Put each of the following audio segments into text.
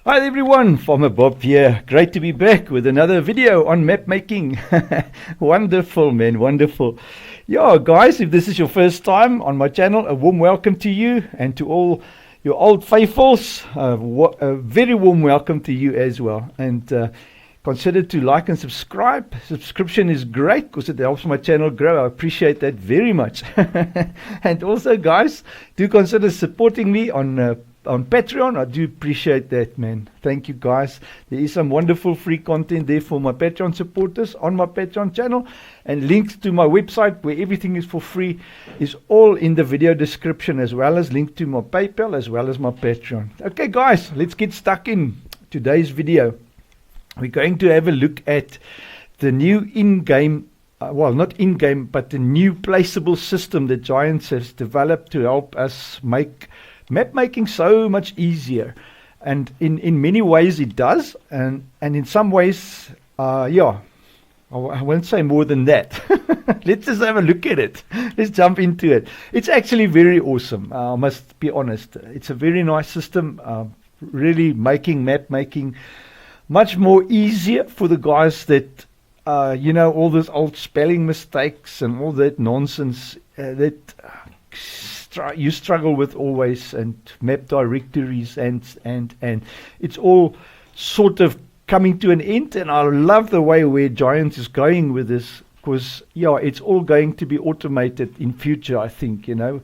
Hi everyone, Farmer Bob here. Great to be back with another video on map making. Wonderful, man, wonderful. Yeah, guys, if this is your first time on my channel, a warm welcome to you, and to all your old faithfuls, a very warm welcome to you as well. And consider to like and subscribe. Subscription is great because it helps my channel grow. I appreciate that very much. And also, guys, do consider supporting me on Patreon. I do appreciate that, man. Thank you, guys. There is some wonderful free content there for my Patreon supporters on my Patreon channel, and links to my website where everything is for free is all in the video description, as well as link to my PayPal as well as my Patreon. Okay, guys, let's get stuck in today's video. We're going to have a look at the new in-game, well, not in-game, but the new placeable system that Giants has developed to help us make map making so much easier. And in many ways it does, and in some ways, yeah, I won't say more than that. Let's just have a look at it. Let's jump into it. It's actually very awesome, I must be honest. It's a very nice system, really making map making much more easier for the guys that, you know, all those old spelling mistakes and all that nonsense that you struggle with always, and map directories, and it's all sort of coming to an end. And I love the way where Giants is going with this, because yeah, it's all going to be automated in future, I think, you know,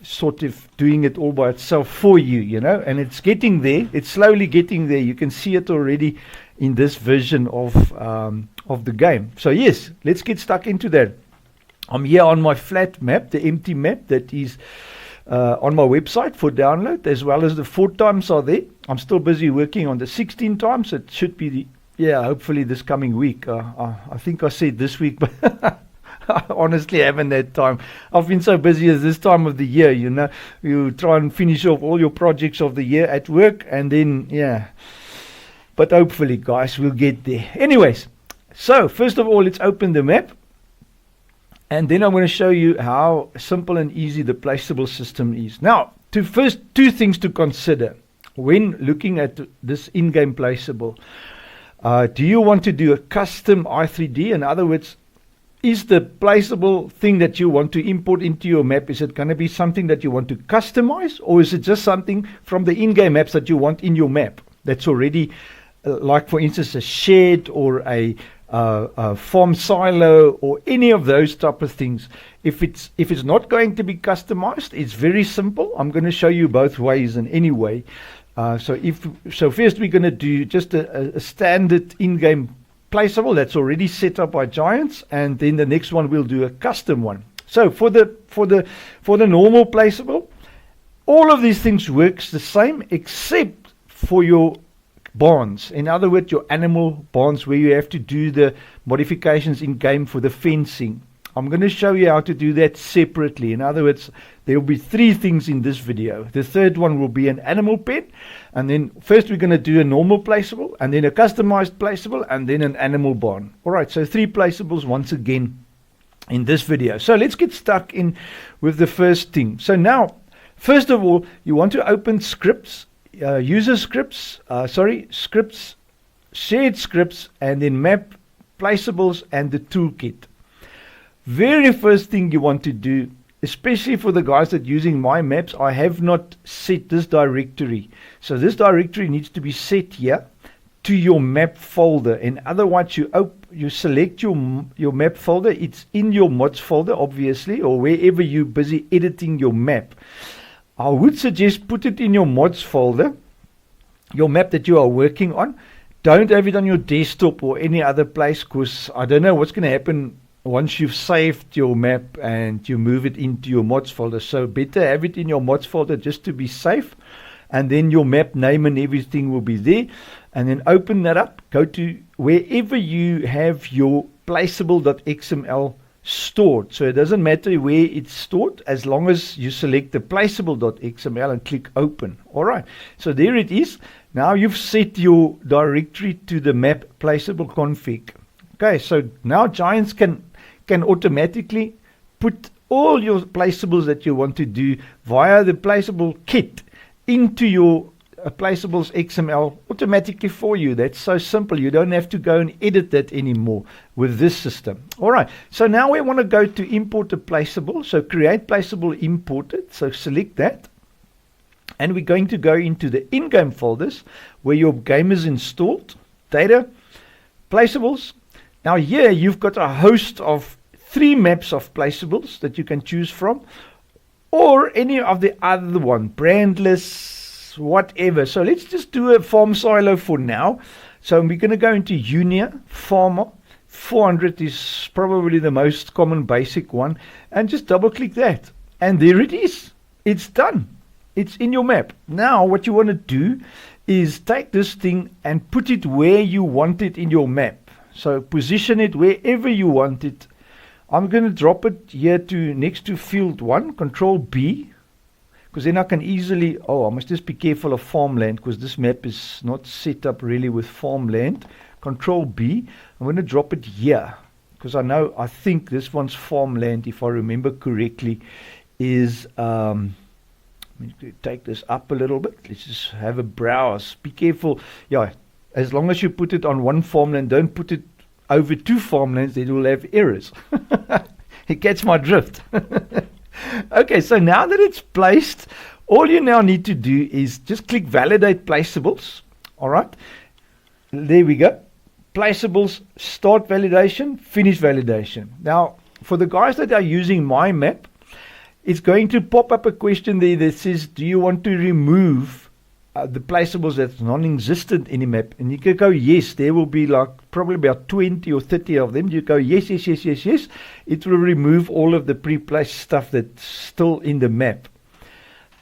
sort of doing it all by itself for you, you know, and it's getting there. It's slowly getting there. You can see it already in this version of the game. So yes, let's get stuck into that. I'm here on my flat map, the empty map that is on my website for download, as well as the 4 times are there. I'm still busy working on the 16 times. It should be, hopefully this coming week. I think I said this week, but I honestly haven't had time. I've been so busy as this time of the year, you know. You try and finish off all your projects of the year at work, and then, yeah. But hopefully, guys, we'll get there. Anyways, so first of all, let's open the map. And then I'm going to show you how simple and easy the placeable system is. Now, first, 2 things to consider when looking at this in-game placeable. Do you want to do a custom i3d? In other words, is the placeable thing that you want to import into your map, is it going to be something that you want to customize? Or is it just something from the in-game maps that you want in your map that's already, like for instance, a shed or a farm silo or any of those type of things? If it's not going to be customized, it's very simple. I'm going to show you both ways in any way. So first we're going to do just a standard in-game placeable that's already set up by Giants, and then the next one we'll do a custom one. So for the normal placeable, all of these things works the same except for your barns. In other words, your animal barns, where you have to do the modifications in game for the fencing. I'm going to show you how to do that separately. In other words, there will be 3 things in this video. The third one will be an animal pen, and then first we're going to do a normal placeable, and then a customized placeable, and then an animal barn. Alright, so 3 placeables once again in this video. So let's get stuck in with the first thing. So now, first of all, you want to open scripts, user scripts, scripts, shared scripts, and then map, placeables, and the toolkit. Very first thing you want to do, especially for the guys that are using my maps, I have not set this directory. So this directory needs to be set here to your map folder. And otherwise you select your map folder. It's in your mods folder, obviously, or wherever you're busy editing your map. I would suggest put it in your mods folder, your map that you are working on. Don't have it on your desktop or any other place, because I don't know what's going to happen once you've saved your map and you move it into your mods folder. So better have it in your mods folder just to be safe, and then your map name and everything will be there. And then open that up, go to wherever you have your placeable.xml stored. So it doesn't matter where it's stored, as long as you select the placeable.xml and click open. Alright, so there it is. Now you've set your directory to the map placeable config. Okay, so now Giants can automatically put all your placeables that you want to do via the placeable kit into your Placeables XML automatically for you. That's so simple. You don't have to go and edit that anymore with this system. All right. So now we want to go to import a placeable. So create placeable imported. So select that. And we're going to go into the in-game folders where your game is installed. Data, placeables. Now here you've got a host of 3 maps of placeables that you can choose from, or any of the other one, brandless, whatever. So let's just do a farm silo for now. So we're going to go into Unia, Farmer. 400 is probably the most common basic one. And just double click that. And there it is. It's done. It's in your map. Now what you want to do is take this thing and put it where you want it in your map. So position it wherever you want it. I'm going to drop it here to next to field 1, Control B, because then I can easily, I must just be careful of farmland because this map is not set up really with farmland. Control B, I'm going to drop it here because I think this one's farmland, if I remember correctly, is, let me take this up a little bit. Let's just have a browse. Be careful. Yeah, as long as you put it on one farmland, don't put it over 2 farmlands, they will have errors. You catch my drift. Okay, so now that it's placed, all you now need to do is just click validate placeables. All right, there we go. Placeables, start validation, finish validation. Now, for the guys that are using my map, it's going to pop up a question there that says, do you want to remove the placeables that's non-existent in the map? And you can go yes. There will be like probably about 20 or 30 of them. You go yes, yes, yes, yes, yes. It will remove all of the pre-placed stuff that's still in the map.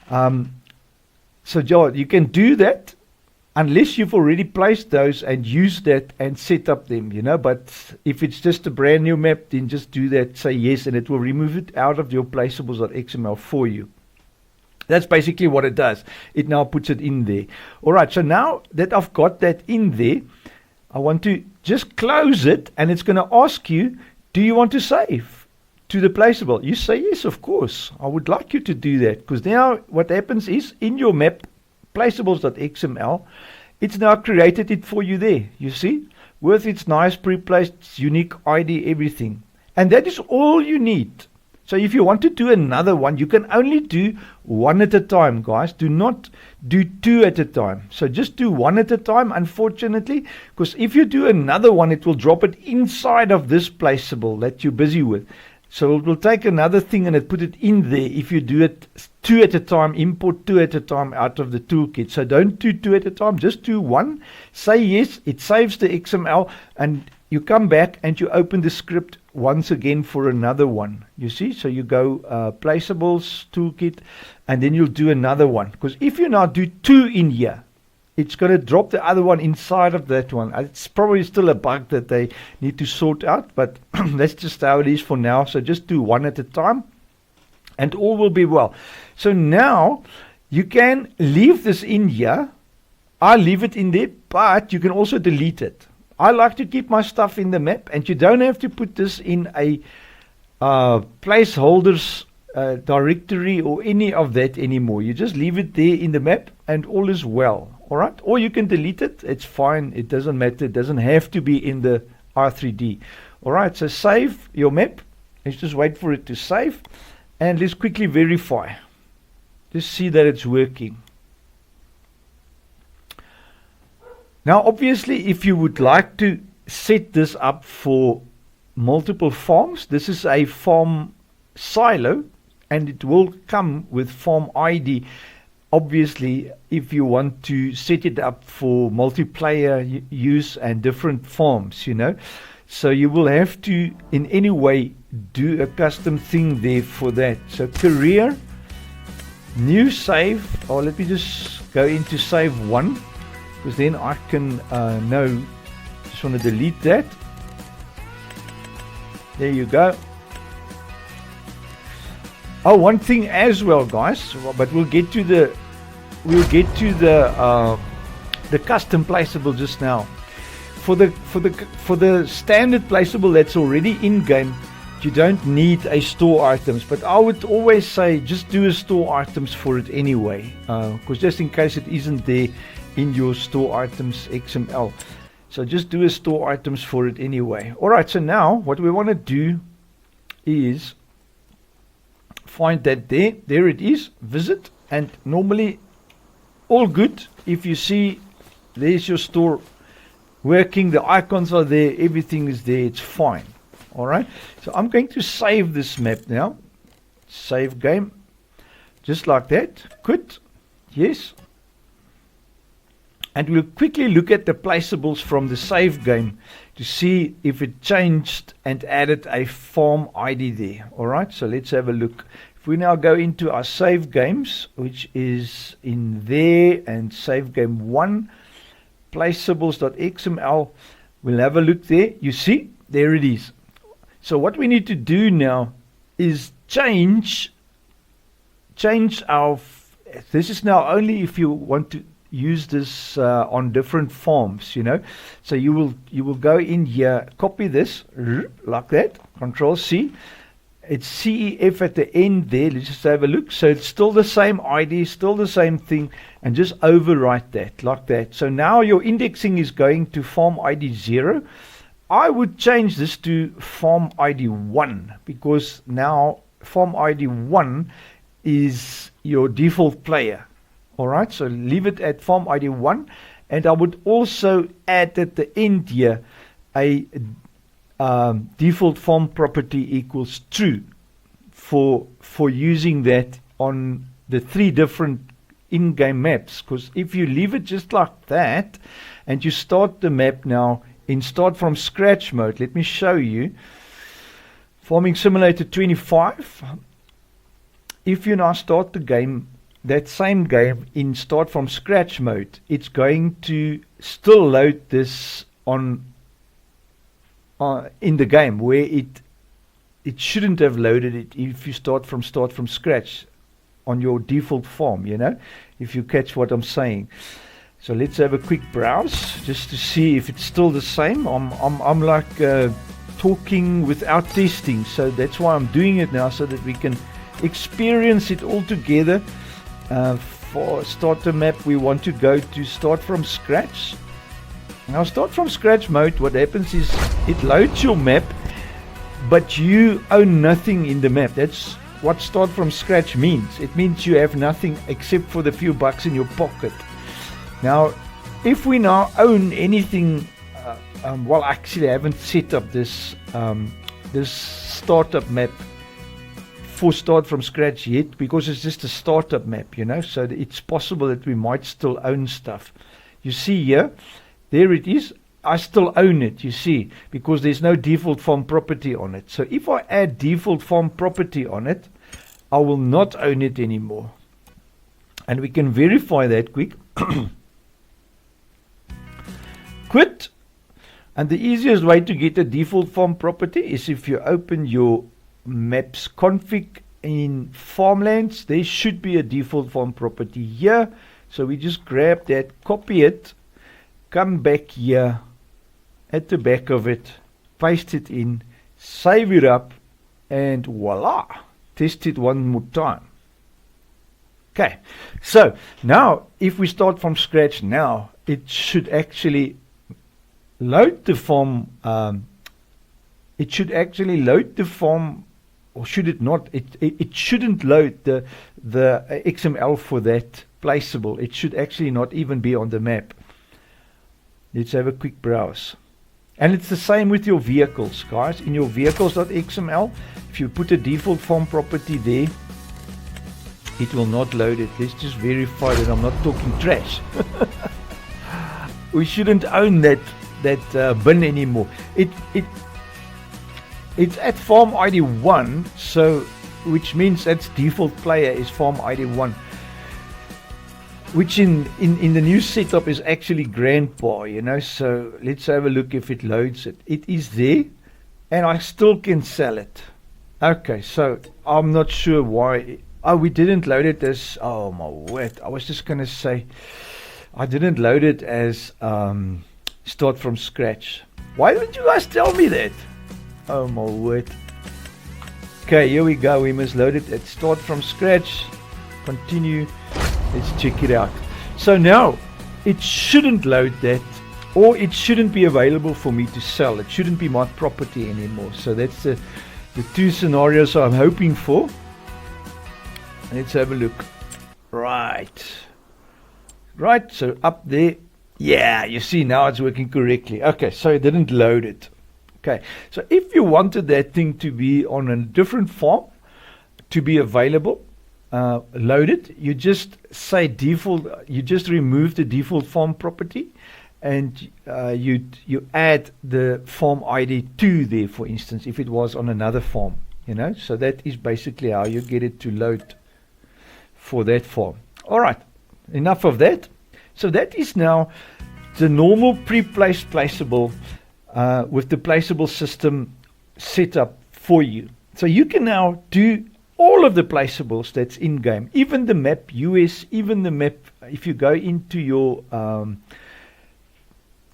So you can do that unless you've already placed those and used that and set up them, but if it's just a brand new map, then just do that, say yes, and it will remove it out of your placeables.xml for you. That's basically what it does. It now puts it in there. All right, so now that I've got that in there, I want to just close it, and it's going to ask you, do you want to save to the placeable? You say yes, of course. I would like you to do that, because now what happens is in your map, placeables.xml, it's now created it for you there, you see, with its nice pre-placed unique ID, everything. And that is all you need. So if you want to do another one, you can only do 1 at a time, guys. Do not do 2 at a time. So just do 1 at a time, unfortunately, because if you do another one, it will drop it inside of this placeable that you're busy with. So it will take another thing and it put it in there. If you do it 2 at a time, import 2 at a time out of the toolkit. So don't do 2 at a time, just do 1. Say yes, it saves the XML, and you come back and you open the script once again for another one. You see, so you go Placeables, Toolkit, and then you'll do another one. Because if you now do 2 in here, it's going to drop the other one inside of that one. It's probably still a bug that they need to sort out, but that's just how it is for now. So just do 1 at a time, and all will be well. So now you can leave this in here. I leave it in there, but you can also delete it. I like to keep my stuff in the map, and you don't have to put this in a placeholders directory or any of that anymore. You just leave it there in the map, and all is well. All right, or you can delete it. It's fine. It doesn't matter. It doesn't have to be in the i3d. All right, so save your map. Let's just wait for it to save, and let's quickly verify. Just see that it's working. Now, obviously, if you would like to set this up for multiple farms, this is a farm silo, and it will come with farm ID. Obviously, if you want to set it up for multiplayer use and different farms, so you will have to, in any way, do a custom thing there for that. So career, new save, or let me just go into save 1, because then I can know. Just want to delete that. There you go. Oh, one thing as well, guys, but we'll get to the custom placeable just now. For the standard placeable that's already in game, you don't need a store items, but I would always say just do a store items for it anyway, because just in case it isn't there in your store items XML. So just do a store items for it anyway. Alright, so now what we want to do is find that there it is, visit, and normally all good. If you see there's your store working, the icons are there, everything is there, it's fine. Alright, so I'm going to save this map now. Save game, just like that. Quit, yes. And we'll quickly look at the placeables from the save game to see if it changed and added a form ID there. Alright, so let's have a look. If we now go into our save games, which is in there, and save game 1, placeables.xml, we'll have a look there. You see, there it is. So what we need to do now is change our, this is now only if you want to use this on different forms, you know. So you will go in here, copy this like that, Control C. It's CEF at the end there. Let's just have a look. So it's still the same ID, still the same thing, and just overwrite that like that. So now your indexing is going to form ID 0. I would change this to form ID 1, because now form ID 1 is your default player. Alright, so leave it at form ID 1, and I would also add at the end here a default form property equals true for using that on the 3 different in-game maps. Because if you leave it just like that and you start the map now in start from scratch mode, let me show you. Farming Simulator 25. If you now start the game, that same game in start from scratch mode, it's going to still load this on in the game where it shouldn't have loaded it if you start from scratch on your default form, you know, if you catch what I'm saying. So let's have a quick browse just to see if it's still the same. I'm like talking without testing, so that's why I'm doing it now, so that we can experience it all together. For starter map, we want to go to start from scratch. Now start from scratch mode, what happens is it loads your map, but you own nothing in the map. That's what start from scratch means. It means you have nothing except for the few bucks in your pocket. Now if we now own anything, well, actually I haven't set up this this startup map for start from scratch yet, because it's just a startup map, you know, so it's possible that we might still own stuff. You see here, there it is. I still own it, you see, because there's no default form property on it. So if I add default form property on it, I will not own it anymore. And we can verify that quick. Quit. And the easiest way to get a default form property is if you open your maps config in farmlands. There should be a default form property here. So we just grab that, copy it, come back here at the back of it, paste it in, save it up, and voila, test it one more time. Okay, so now if we start from scratch now, it should actually load the form. It should actually load the form, or should it not? It shouldn't load the XML for that placeable. It should actually not even be on the map. Let's have a quick browse. And it's the same with your vehicles, guys. In your vehicles.xml, if you put a default form property there, it will not load it. Let's just verify that I'm not talking trash. We shouldn't own that bin anymore. It's at form ID 1, so which means that's default player is form ID 1. Which in the new setup is actually grandpa, you know. So let's have a look if it loads it. It is there, and I still can sell it. Okay, so I'm not sure why. Oh, we didn't load it as, oh my word. I was just going to say, I didn't load it as start from scratch. Why didn't you guys tell me that? Oh my word. Okay, here we go. We must load it. Let's start from scratch. Continue. Let's check it out. So now it shouldn't load that, or it shouldn't be available for me to sell. It shouldn't be my property anymore. So that's the two scenarios I'm hoping for. Let's have a look. Right, so up there, yeah, you see now it's working correctly. Okay, so it didn't load it. Okay, so if you wanted that thing to be on a different farm, to be available, loaded, you just say default, you just remove the default farm property, and you add the farm ID 2 there, for instance, if it was on another farm, so that is basically how you get it to load for that farm. All right, enough of that. So that is now the normal pre-placed placeable with the placeable system set up for you. So you can now do all of the placeables that's in game, even the map US, even the map. If you go into your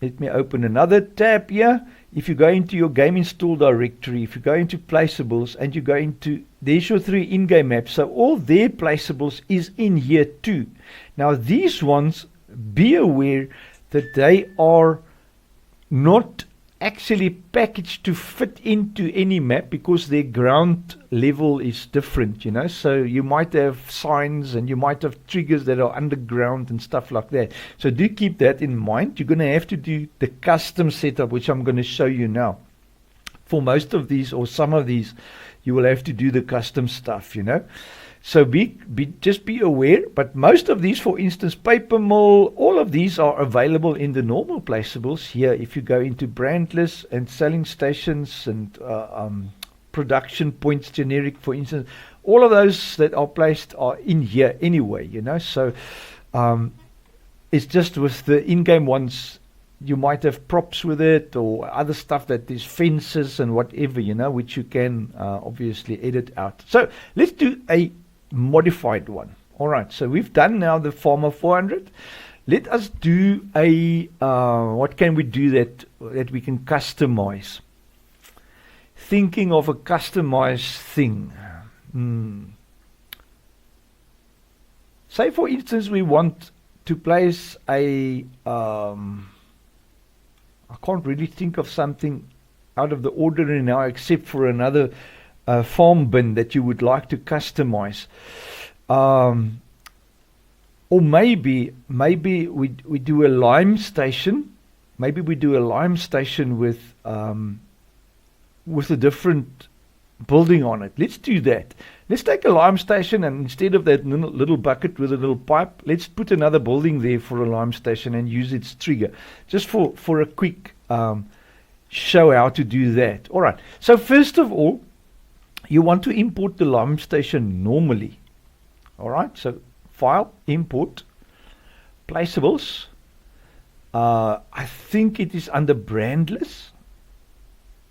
let me open another tab here. If you go into your game install directory, if you go into placeables and you go into, there's your 3 in-game maps. So all their placeables is in here too. Now these ones, be aware that they are not actually packaged to fit into any map because their ground level is different, so you might have signs and you might have triggers that are underground and stuff like that. So do keep that in mind. You're going to have to do the custom setup, which I'm going to show you now. For most of these or some of these, you will have to do the custom stuff, So just be aware, but most of these, for instance, paper mill, all of these are available in the normal placeables here. If you go into brand lists and selling stations and production points generic, for instance, all of those that are placed are in here anyway, So it's just with the in-game ones, you might have props with it or other stuff that is fences and whatever, which you can obviously edit out. So let's do a modified one. All right, so we've done now the Farmer 400. Let us do a what can we do that we can customize? Thinking of a customized thing. Say for instance we want to place a I can't really think of something out of the ordinary now except for another farm bin that you would like to customize, or maybe we do a lime station. Maybe we do a lime station with a different building on it. Let's do that. Let's take a lime station, and instead of that little bucket with a little pipe, let's put another building there for a lime station and use its trigger, just for a quick show how to do that. All right, so first of all, you want to import the lime station normally. All right, so file, import, placeables. I think it is under brandless.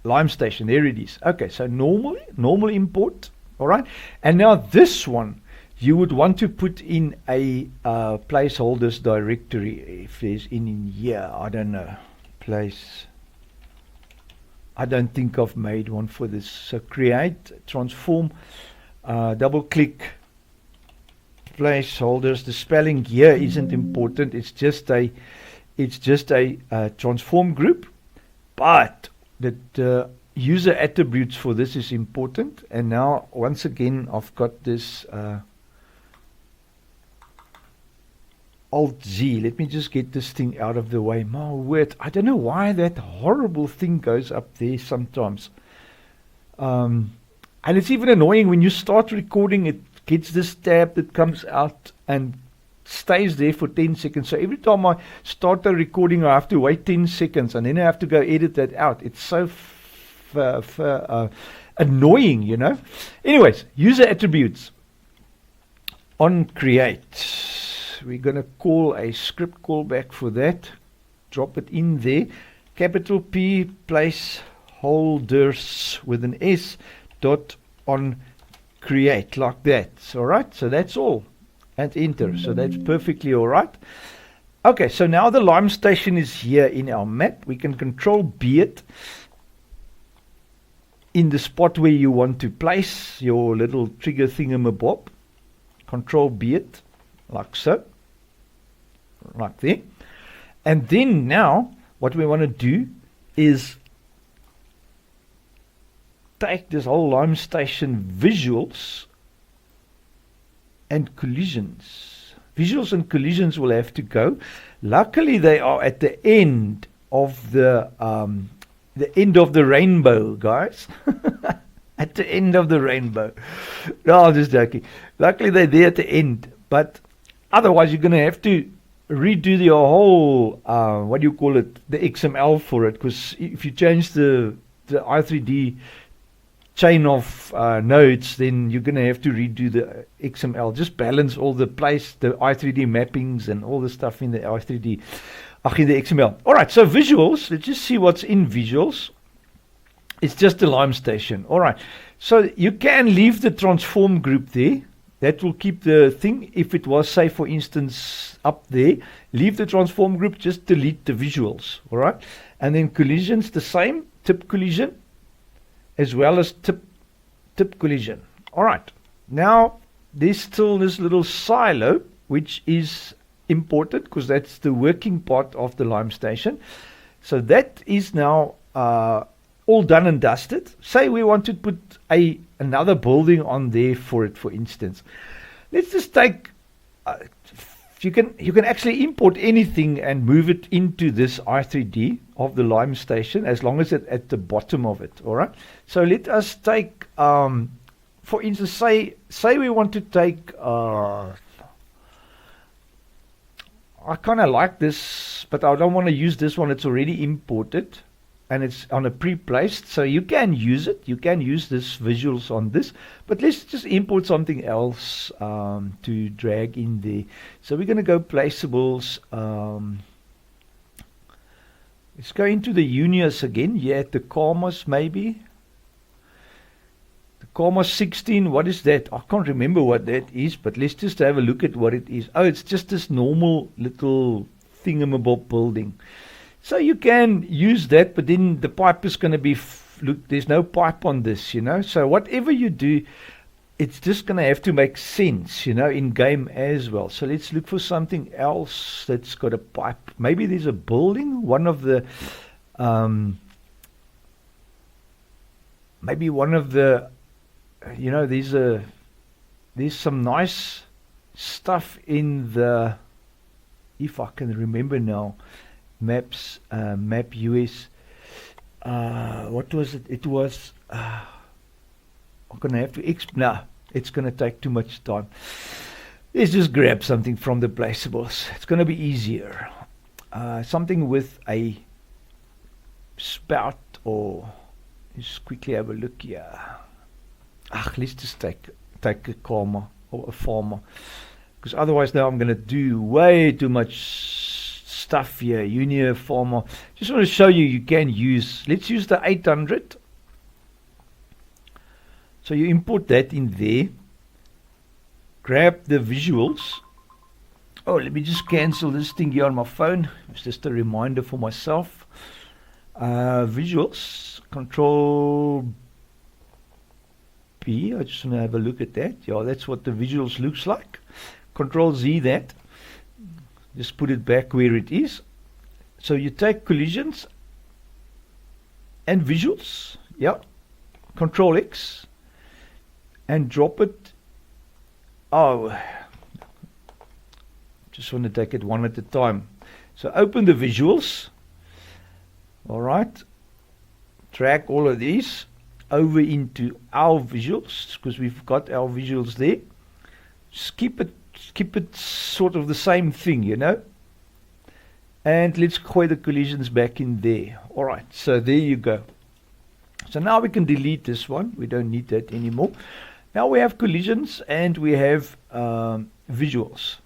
Lime station, there it is. Okay, so normal import. All right, and now this one, you would want to put in a placeholders directory. If there's in here, I don't know, I don't think I've made one for this. So create, transform, double click, placeholders. The spelling here isn't important. It's just a transform group, but the user attributes for this is important. And now once again, I've got this Alt-Z. Let me just get this thing out of the way. My word, I don't know why that horrible thing goes up there sometimes. And it's even annoying when you start recording, it gets this tab that comes out and stays there for 10 seconds. So every time I start the recording, I have to wait 10 seconds and then I have to go edit that out. It's so annoying, Anyways, user attributes. On create. We're going to call a script callback for that. Drop it in there. Capital P placeholders with an S dot on create, like that. All right, so that's all. And enter. So that's perfectly all right. Okay, so now the lime station is here in our map. We can control B it. in the spot where you want to place your little trigger thingamabob. Control B it, like so, like there. And then now, what we want to do is take this whole Lime Station visuals and collisions. Visuals and collisions will have to go. Luckily, they are at the end of the rainbow, guys. At the end of the rainbow. No, I'm just joking. Luckily, they're there at the end. But otherwise, you're going to have to redo the whole, what do you call it, the XML for it. Because if you change the i3d chain of nodes, then you're going to have to redo the XML. Just balance all the i3d mappings and all the stuff in the i3d, in the XML. All right, so visuals. Let's just see what's in visuals. It's just a Lime Station. All right, so you can leave the transform group there. That will keep the thing. If it was, say, for instance, up there, leave the transform group, just delete the visuals. All right, and then collisions the same, tip collision, as well as tip collision. All right, now there's still this little silo, which is important because that's the working part of the Lime Station. So that is now all done and dusted. Say we want to put another building on there for it, for instance. Let's just take you can actually import anything and move it into this i3d of the Lime Station, as long as it's at the bottom of it. All right, so let us take for instance, say we want to take I kind of like this, but I don't want to use this one. It's already imported and it's on a pre-placed, so you can use it. You can use this visuals on this, but let's just import something else to drag in there. So we're going to go placeables. Let's go into the unions again. Yeah, the commas maybe. The comma 16, what is that? I can't remember what that is, but let's just have a look at what it is. Oh, it's just this normal little thingamabob building. So you can use that, but then the pipe is going to be, look, there's no pipe on this, you know. So whatever you do, it's just going to have to make sense, you know, in game as well. So let's look for something else that's got a pipe. Maybe there's a building, one of the, maybe one of the, you know, there's some nice stuff in the, if I can remember now, maps, map US, what was it? It was, I'm going to have to, no, it's going to take too much time. Let's just grab something from the placeables. It's going to be easier. Something with a spout, or just quickly have a look here. Let's just take a comma or a farmer, because otherwise now I'm going to do way too much stuff here. Union farmer. Just want to show you can use. Let's use the 800. So you import that in there. Grab the visuals. Oh, let me just cancel this thing here on my phone. It's just a reminder for myself. Visuals. Control B. I just want to have a look at that. Yeah, that's what the visuals looks like. Control Z that. Just put it back where it is. So you take collisions and visuals. Yeah. Control X. And drop it. Oh, just want to take it one at a time. So open the visuals. All right. Drag all of these over into our visuals, because we've got our visuals there. Just keep it sort of the same thing, you know. And let's go the collisions back in there. All right. So there you go. So now we can delete this one. We don't need that anymore. Now we have collisions and we have visuals.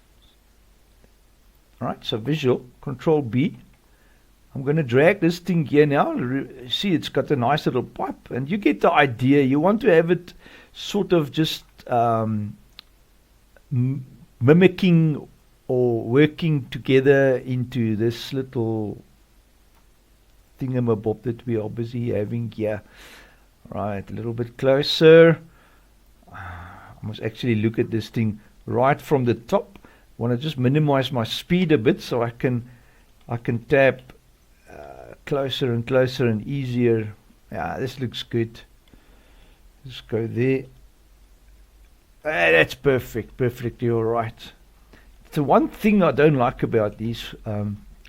All right, so visual, Control B. I'm going to drag this thing here now. See, it's got a nice little pipe, and you get the idea. You want to have it sort of just mimicking or working together into this little thingamabob that we are busy having here. Right, a little bit closer. I must actually look at this thing right from the top. I want to just minimize my speed a bit so I can tap closer and closer and easier. Yeah, this looks good. Just go there. That's perfect. Perfect. You're right. The one thing I don't like about these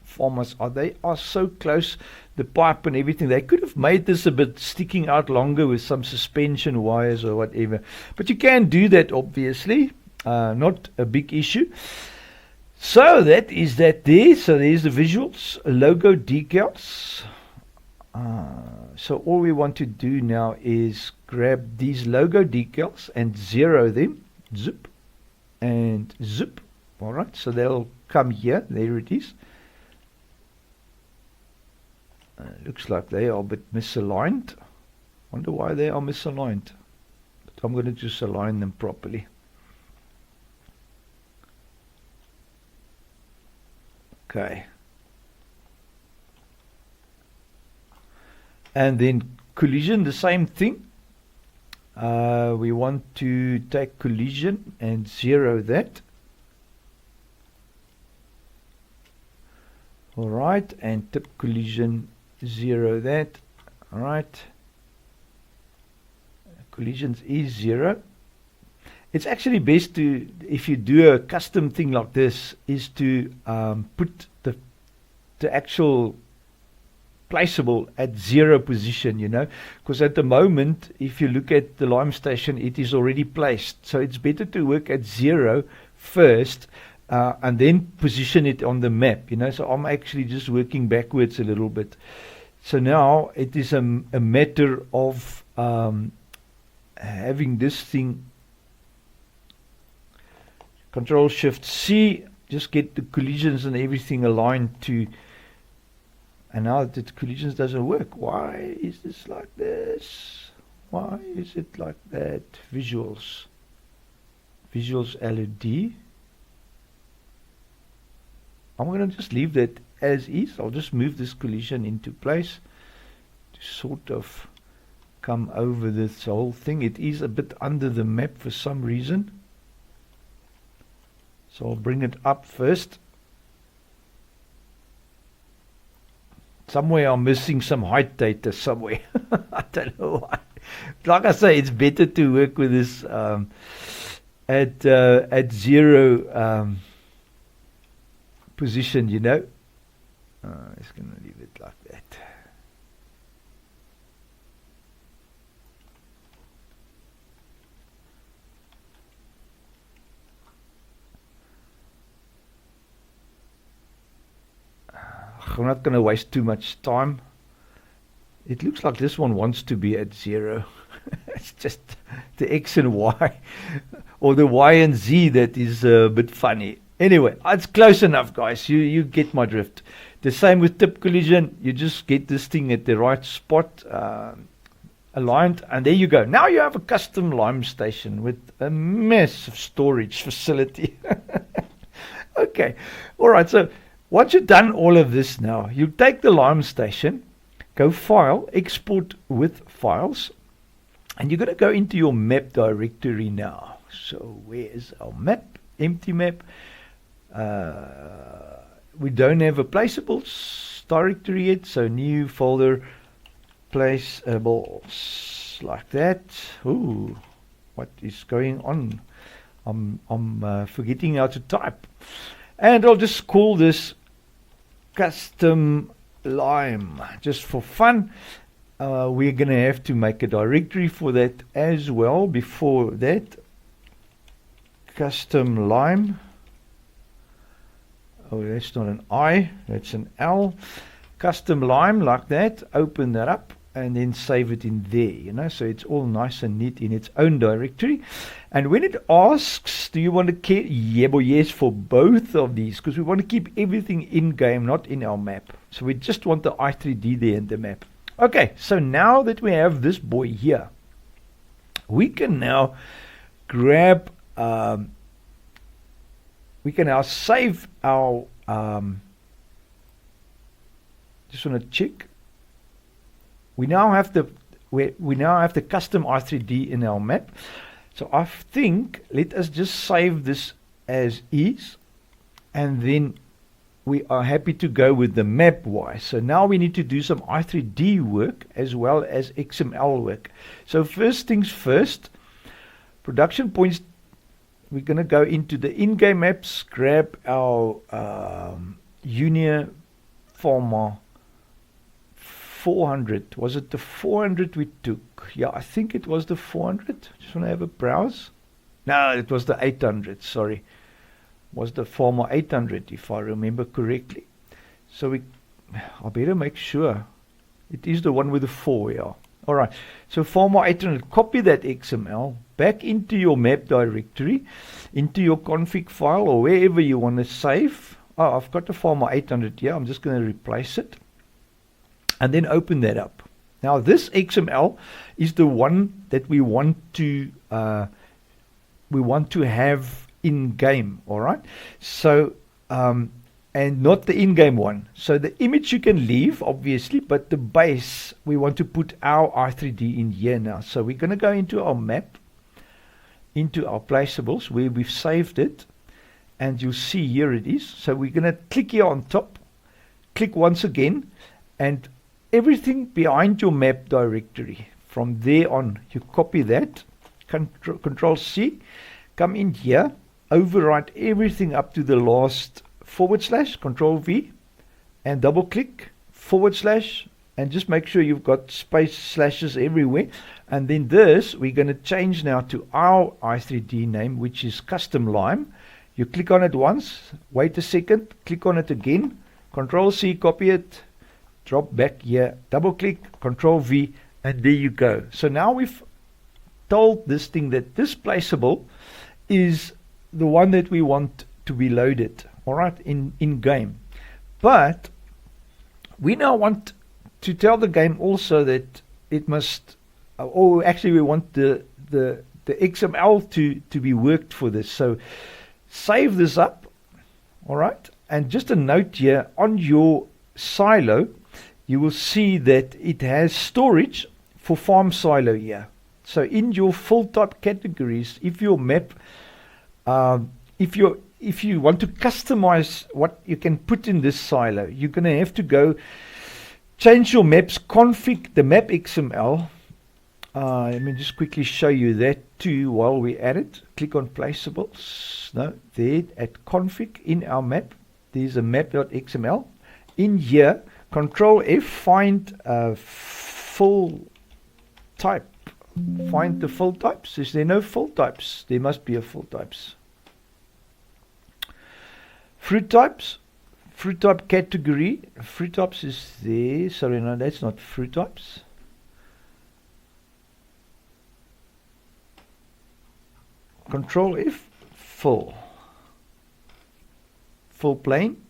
farmers are they are so close, the pipe and everything. They could have made this a bit sticking out longer with some suspension wires or whatever. But you can do that, obviously. Not a big issue. So that is that there. So there's the visuals, logo decals. So all we want to do now is grab these logo decals and zero them. Zip and zip. Alright, so they'll come here. There it is. Looks like they are a bit misaligned. Wonder why they are misaligned. But I'm going to just align them properly. Okay. And then collision, the same thing. We want to take collision and zero that. Alright, and tip collision, zero that. Alright. Collisions is 0. It's actually best to, if you do a custom thing like this, is to put the actual placeable at 0 position, you know, because at the moment, if you look at the Lime Station, it is already placed. So it's better to work at 0 first, and then position it on the map, you know. So I'm actually just working backwards a little bit. So now it is a matter of having this thing, Control Shift C, just get the collisions and everything aligned to. And now the collisions doesn't work. Why is this like this? Why is it like that? Visuals LED. I'm going to just leave that as is. I'll just move this collision into place to sort of come over this whole thing. It is a bit under the map for some reason. So I'll bring it up first. Somewhere I'm missing some height data somewhere. I don't know why. Like I say, it's better to work with this at 0 position, you know. I'm just going to leave it like that. I'm not going to waste too much time. It looks like this one wants to be at 0. It's just the X and Y, or the Y and Z that is a bit funny. Anyway, it's close enough, guys. You get my drift. The same with tip collision. You just get this thing at the right spot, aligned, and there you go. Now you have a custom Lime Station with a massive storage facility. Okay, all right, so once you've done all of this now, you take the Lime Station, go File, Export with Files, and you're going to go into your map directory now. So where's our map? Empty map. We don't have a Placeables directory yet, so new folder, Placeables, like that. Ooh, what is going on? I'm forgetting how to type. And I'll just call this custom Lime, just for fun. We're going to have to make a directory for that as well. Before that, custom Lime. Oh, that's not an I, that's an L. Custom Lime, like that. Open that up and then save it in there, you know, so it's all nice and neat in its own directory. And when it asks, do you want to care? Yeah, boy, yes, for both of these, because we want to keep everything in game, not in our map. So we just want the i3d there in the map. Okay, so now that we have this boy here, we can now grab, we can now save our, just want to check. We now have the we now have the custom i3d in our map. So I think let us just save this as is, and then we are happy to go with the map Y. So now we need to do some i3d work as well as XML work. So first things first, production points, we're going to go into the in-game maps, grab our Unia Pharma 400. Was it the 400 we took? Yeah, I think it was the 400. Just want to have a browse. No, it was the 800, sorry. Was the Pharma 800 if I remember correctly. So I better make sure. It is the one with the 4, yeah. Alright, so Pharma 800, copy that XML back into your map directory, into your config file or wherever you want to save. Oh, I've got the Pharma 800 here. I'm just going to replace it. And then open that up. Now this XML is the one that we want to have in game. All right. So and not the in-game one. So the image you can leave obviously, but the base we want to put our i3d in here now. So we're going to go into our map, into our placeables where we've saved it, and you'll see here it is. So we're going to click here on top, click once again, and everything behind your map directory, from there on, you copy that, Control C, come in here, overwrite everything up to the last /, Control V, and double click, /, and just make sure you've got space slashes everywhere. And then this, we're going to change now to our i3d name, which is custom lime. You click on it once, wait a second, click on it again, Control C, copy it, drop back here, double click, Control V, and there you go. So now we've told this thing that this placeable is the one that we want to be loaded, all right, in game. But we now want to tell the game also that it must, or actually we want the XML to be worked for this. So save this up, all right, and just a note here on your silo, you will see that it has storage for farm silo here. So in your full type categories, if your map, if you want to customize what you can put in this silo, you're going to have to go change your maps config, the map XML. Let me just quickly show you that too while we're at it. Click on placeables. No, there at config in our map, there's a map.xml. In here, Control F, find full type. Find the full types. Is there no full types? There must be a full types. Fruit types. Fruit type category. Fruit types is there. Sorry, no, that's not fruit types. Control F, full. Full plain.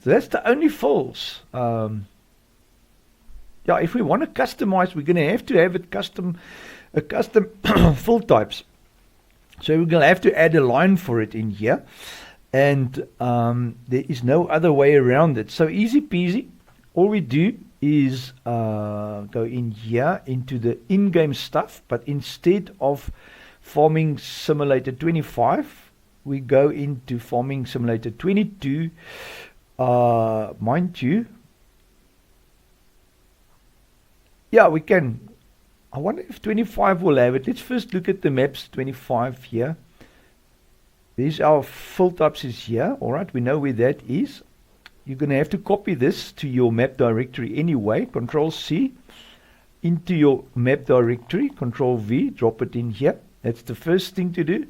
So that's the only fulls. Yeah, if we want to customize, we're going to have it custom full types. So we're going to have to add a line for it in here. And there is no other way around it. So easy peasy. All we do is go in here into the in-game stuff. But instead of Farming Simulator 25, we go into Farming Simulator 22. Mind you, yeah, we can. I wonder if 25 will have it. Let's first look at the maps 25 here. There's our full types is here. All right, we know where that is. You're going to have to copy this to your map directory anyway. Control C into your map directory. Control V, drop it in here. That's the first thing to do.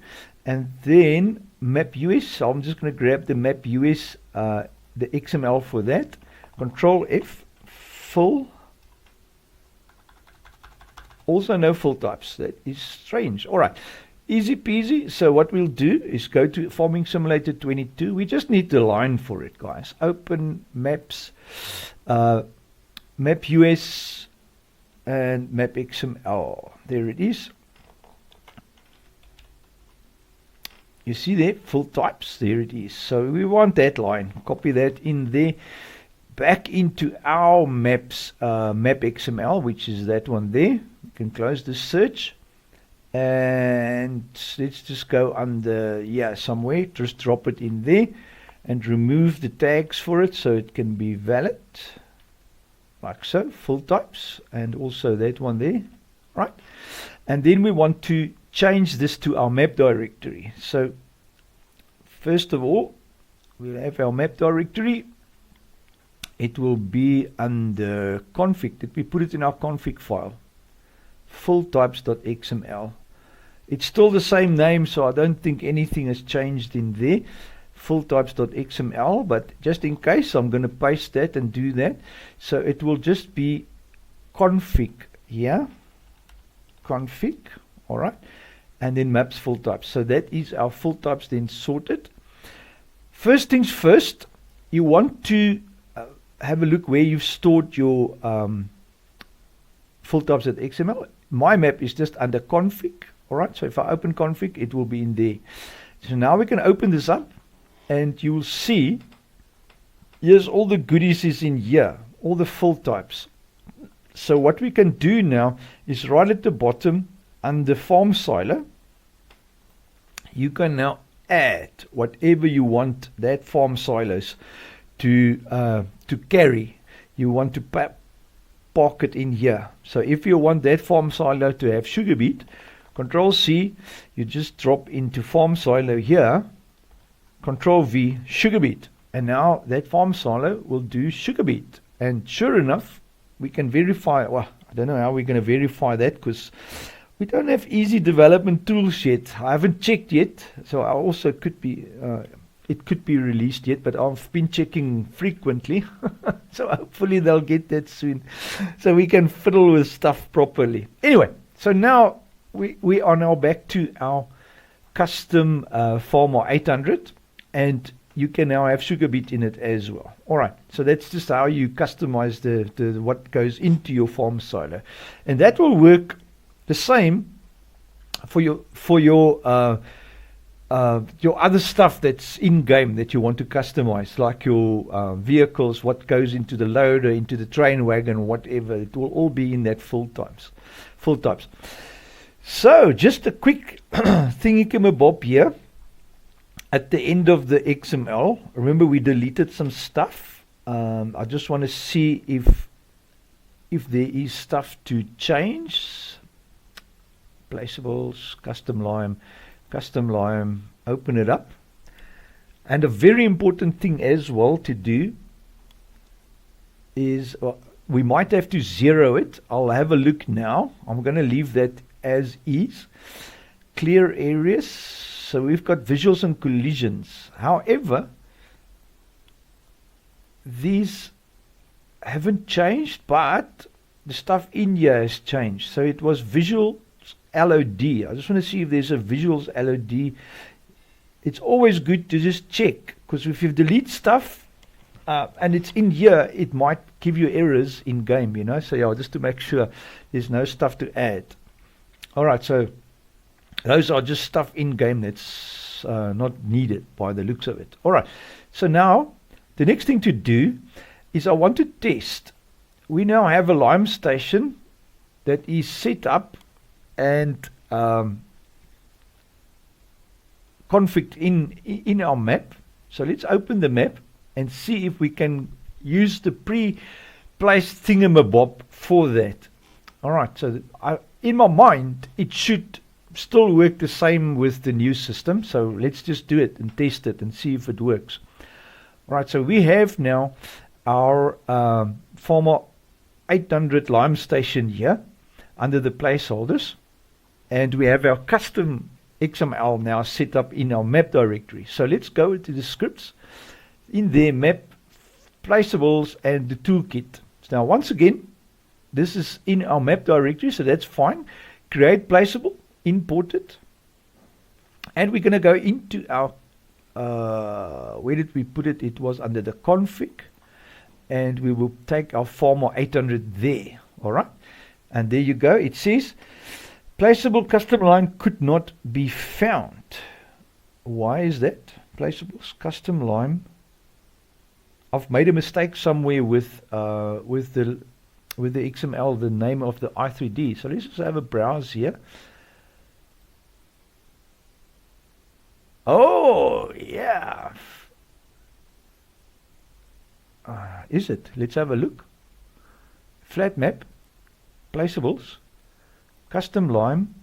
And then map US. So I'm just going to grab the map US, the XML for that. Control F, full. Also no full types. That is strange. All right. Easy peasy. So what we'll do is go to Farming Simulator 22. We just need the line for it, guys. Open maps, map US and map XML. There it is. You see there, full types. There it is. So we want that line. Copy that in there. back into our maps, map XML, which is that one there. You can close the search. And let's just go under, somewhere, just drop it in there and remove the tags for it so it can be valid, like so, full types, and also that one there, right? And then we want to change this to our map directory. So first of all, we'll have our map directory. It will be under config. Did we put it in our config file? fulltypes.xml. It's still the same name, so I don't think anything has changed in there. fulltypes.xml, but just in case, I'm going to paste that and do that. So it will just be config here, config, all right, and then maps full types. So that is our full types then sorted. First things first, you want to have a look where you've stored your full types.xml. My map is just under config. All right, so if I open config, it will be in there. So now we can open this up, and you will see here's all the goodies is in here, all the full types. So what we can do now is right at the bottom under form silo, you can now add whatever you want that form silos to carry. You want to park it in here. So if you want that form silo to have sugar beet, Control C, you just drop into form silo here, Control V, sugar beet. And now that form silo will do sugar beet. And sure enough, we can verify, well, I don't know how we're going to verify that because we don't have easy development tools yet. I haven't checked yet, so I also could be, it could be released yet, but I've been checking frequently. So hopefully they'll get that soon so we can fiddle with stuff properly. Anyway, so now we are now back to our custom form 800, and you can now have sugar beet in it as well. All right, so that's just how you customize the what goes into your form silo, and that will work the same for your other stuff that's in game that you want to customize, like your vehicles, what goes into the loader, into the train wagon, whatever. It will all be in that full types. So just a quick thingy-mabob here at the end of the XML. Remember, we deleted some stuff. I just want to see if there is stuff to change. Placeables, custom lime, open it up. And a very important thing as well to do is we might have to zero it. I'll have a look now. I'm going to leave that as is. Clear areas. So we've got visuals and collisions. However, these haven't changed, but the stuff in here has changed. So it was visual LOD. I just want to see if there's a visuals LOD. It's always good to just check, because if you delete stuff and it's in here, it might give you errors in game, so yeah, just to make sure there's no stuff to add. All right, so those are just stuff in game that's not needed by the looks of it. All right, so now the next thing to do is I want to test. We now have a Lime station that is set up and configured in our map. So let's open the map and see if we can use the pre-placed thingamabob for that. All right, so in my mind, it should still work the same with the new system. So let's just do it and test it and see if it works. All right, so we have now our former 800 Lime station here under the placeholders. And we have our custom XML now set up in our map directory. So let's go to the scripts. In there, map, placeables, and the toolkit. So now once again, this is in our map directory, so that's fine. Create placeable, import it. And we're going to go into our, where did we put it? It was under the config. And we will take our former 800 there. All right. And there you go. It says, placeable custom line could not be found. Why is that? Placeables custom line. I've made a mistake somewhere with the XML, the name of the i3d. So let's just have a browse here. Oh yeah, is it? Let's have a look. Flat map, placeables, custom lime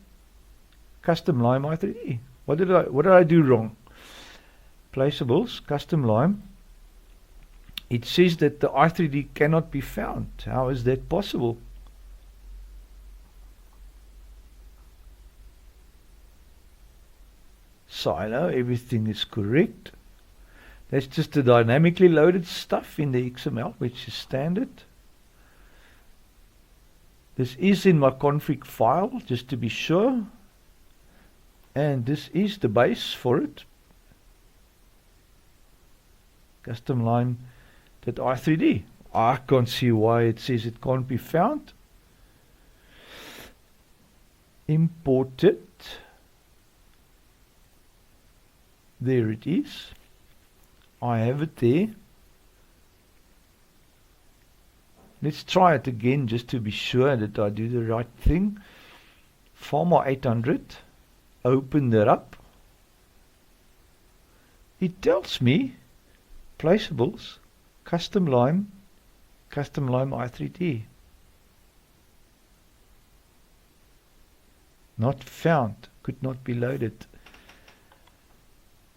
i3d. What did I do wrong? Placeables, custom lime. It says that the i3d cannot be found. How is that possible? Silo, everything is correct. That's just the dynamically loaded stuff in the XML, which is standard. This is in my config file, just to be sure. And this is the base for it. Custom line.i3d. I can't see why it says it can't be found. Import it. There it is. I have it there. Let's try it again just to be sure that I do the right thing. Farmer 800. Open that up. It tells me placeables, custom lime i3d. Not found. Could not be loaded.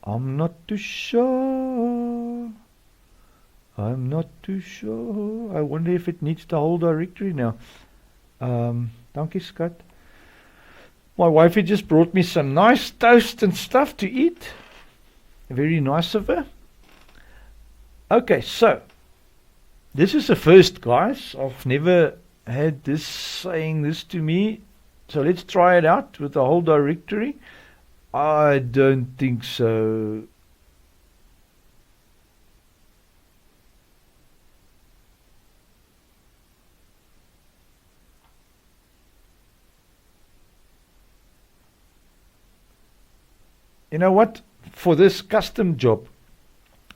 I'm not too sure. I'm not too sure. I wonder if it needs the whole directory now. Dankie Scott. My wifey just brought me some nice toast and stuff to eat. Very nice of her. Okay, so this is the first, guys. I've never had this saying this to me. So let's try it out with the whole directory. I don't think so. You know what? For this custom job,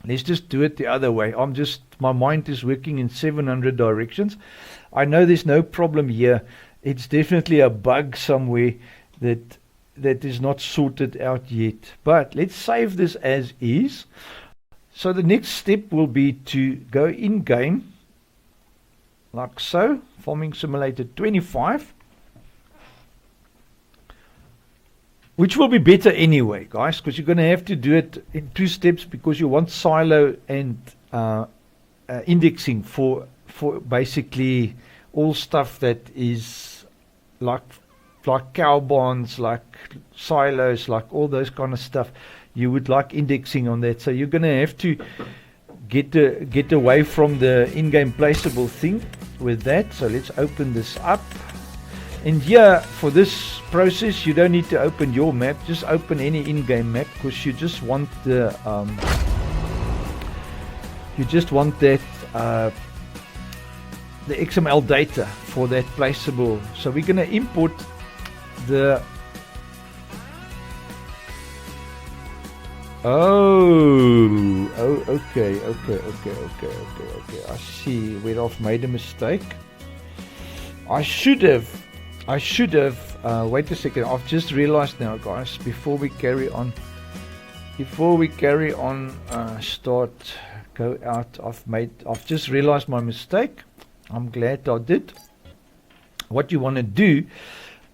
let's just do it the other way. My mind is working in 700 directions. I know there's no problem here. It's definitely a bug somewhere that is not sorted out yet. But let's save this as is. So the next step will be to go in game, like so, Farming Simulator 25. Which will be better anyway, guys, because you're going to have to do it in 2 steps because you want silo and indexing for basically all stuff that is like cow barns, like silos, like all those kind of stuff. You would like indexing on that. So you're going to have to get away from the in-game placeable thing with that. So let's open this up. And here, for this process, you don't need to open your map. Just open any in-game map because you just want the the XML data for that placeable. So we're going to import the okay. I see where I've made a mistake. I should have wait a second. I've just realized now, guys, before we carry on, go out, I've just realized my mistake. I'm glad I did. What you want to do,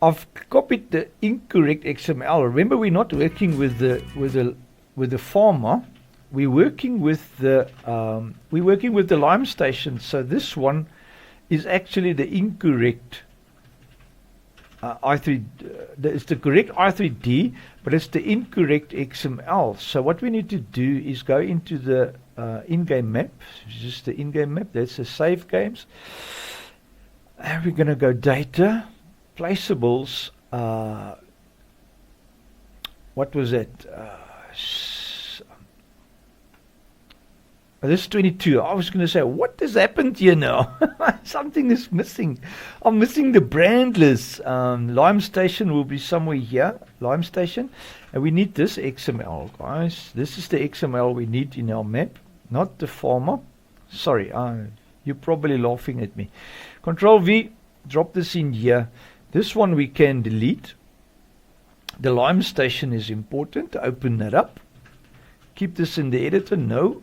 I've copied the incorrect XML. Remember, we're not working with the farmer. We're working with the lime station. So this one is actually the incorrect it's the correct i3d, but it's the incorrect XML. So what we need to do is go into the in-game map, just the in-game map. That's the save games, and we're going to go data, placeables. What was that? This is 22. I was going to say, what has happened here now? Something is missing. I'm missing the brand list. Lime Station will be somewhere here. Lime Station. And we need this XML, guys. This is the XML we need in our map, not the farmer. Sorry, you're probably laughing at me. Control V, drop this in here. This one we can delete. The Lime station is important. Open that up. Keep this in the editor, no.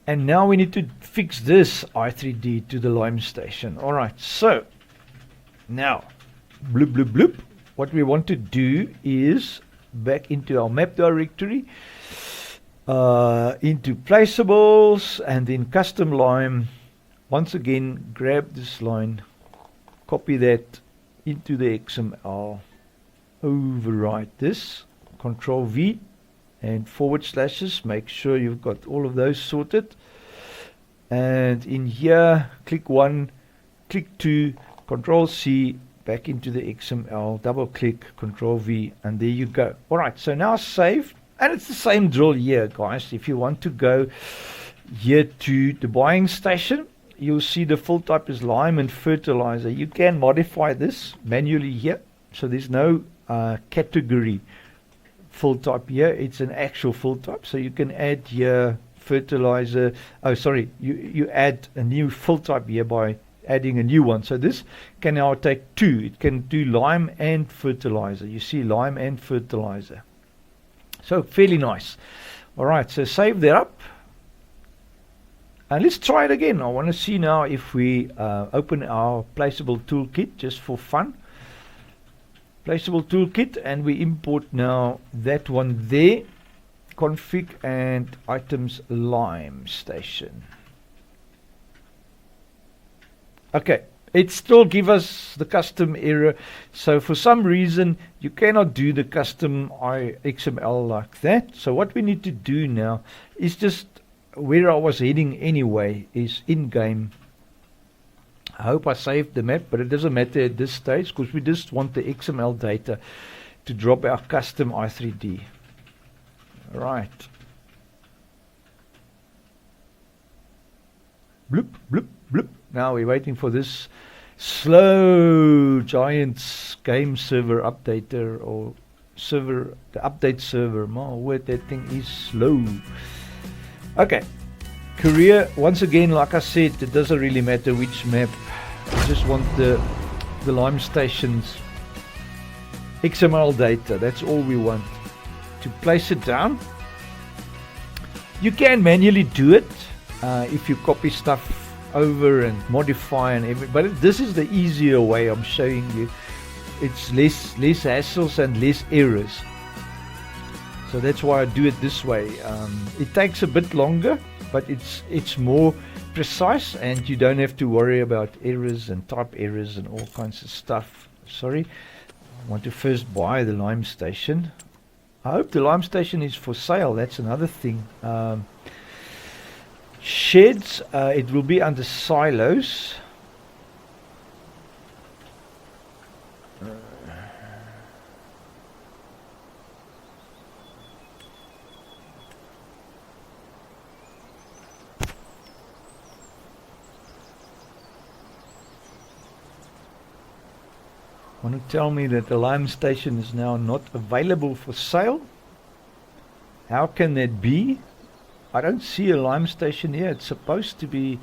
And now we need to fix this i3d to the Lime station. Alright, so now, bloop, bloop, bloop. What we want to do is back into our map directory, into Placeables, and then custom Lime. Once again, grab this line, copy that into the XML, overwrite this, Control V, and forward slashes. Make sure you've got all of those sorted. And in here, click 1, click 2, Control C, back into the XML, double click, Control V, and there you go. Alright, so now save. And it's the same drill here, guys. If you want to go here to the buying station, you'll see the fill type is lime and fertilizer. You can modify this manually here. So there's no category fill type here. It's an actual fill type. So you can add here fertilizer. Oh, sorry. You add a new fill type here by adding a new one. So this can now take 2. It can do lime and fertilizer. You see lime and fertilizer. So fairly nice. Alright, so save that up. And let's try it again. I want to see now if we open our Placeable Toolkit just for fun. Placeable Toolkit, and we import now that one there. Config and items Lime station. Okay. It still gives us the custom error. So for some reason, you cannot do the custom XML like that. So what we need to do now is just where I was heading anyway, is in-game. I hope I saved the map, but it doesn't matter at this stage because we just want the XML data to drop our custom i3d. Right. Bloop, bloop, bloop. Now we're waiting for this slow giant game server updater or server, the update server. My word, that thing is slow. Okay. Career, once again, like I said, it doesn't really matter which map. I just want the Lime station's XML data. That's all we want. To place it down. You can manually do it if you copy stuff over and modify and everything, but this is the easier way I'm showing you. It's less hassles and less errors, so that's why I do it this way. It takes a bit longer, but it's more precise and you don't have to worry about errors and type errors and all kinds of stuff. Sorry, I want to first buy the Lime station. I hope the Lime station is for sale. That's another thing. Sheds, it will be under silos. Want to tell me that the Lime station is now not available for sale? How can that be? I don't see a Lime station here. It's supposed to be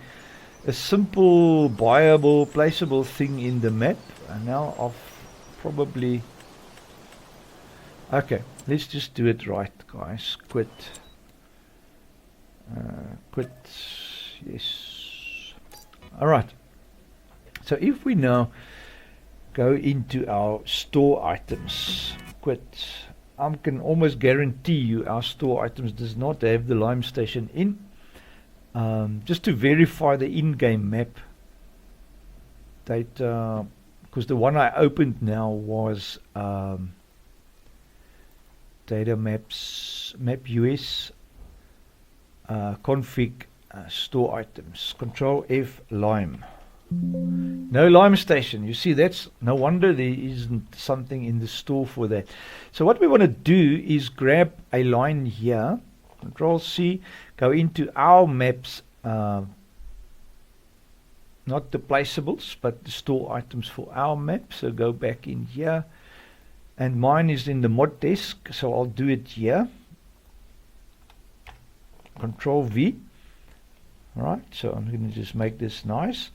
a simple, buyable, placeable thing in the map. And now I've probably... Okay, let's just do it right, guys. Quit. Quit. Yes. Alright. So if we now go into our store items, quit. I can almost guarantee you our store items does not have the Lime station in. Just to verify the in-game map data, because the one I opened now was data maps, map US, config, store items, Control F, Lime. No Lime station. You see, that's no wonder there isn't something in the store for that. So what we want to do is grab a line here, Control C, go into our maps, not the placeables, but the store items for our map. So go back in here, and mine is in the mod desk, so I'll do it here. Control V. Alright, so I'm going to just make this nice.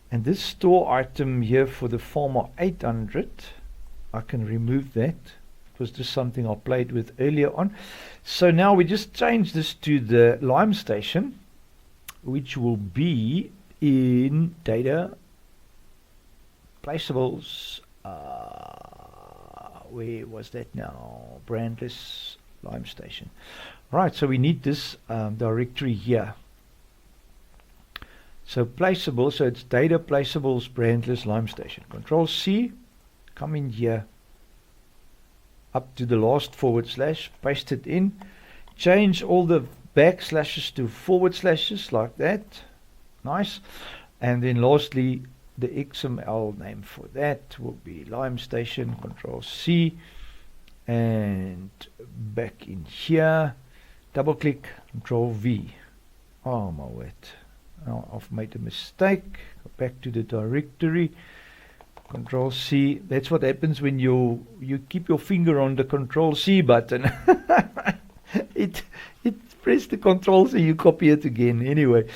And this store item here for the former 800, I can remove that. It was just something I played with earlier on. So now we just change this to the Lime Station, which will be in data placeables. Where was that now? Brandless Lime Station. Right, so we need this directory here. So placeable, so it's data placeables brandless Lime Station. Control C, come in here, up to the last forward slash, paste it in, change all the backslashes to forward slashes like that. Nice. And then lastly, the XML name for that will be Lime Station. Control C, and back in here, double click, Control V. Oh my word. Now I've made a mistake. Go back to the directory. Control C. That's what happens when you keep your finger on the Control C button. it press the Control C, you copy it again. Anyway.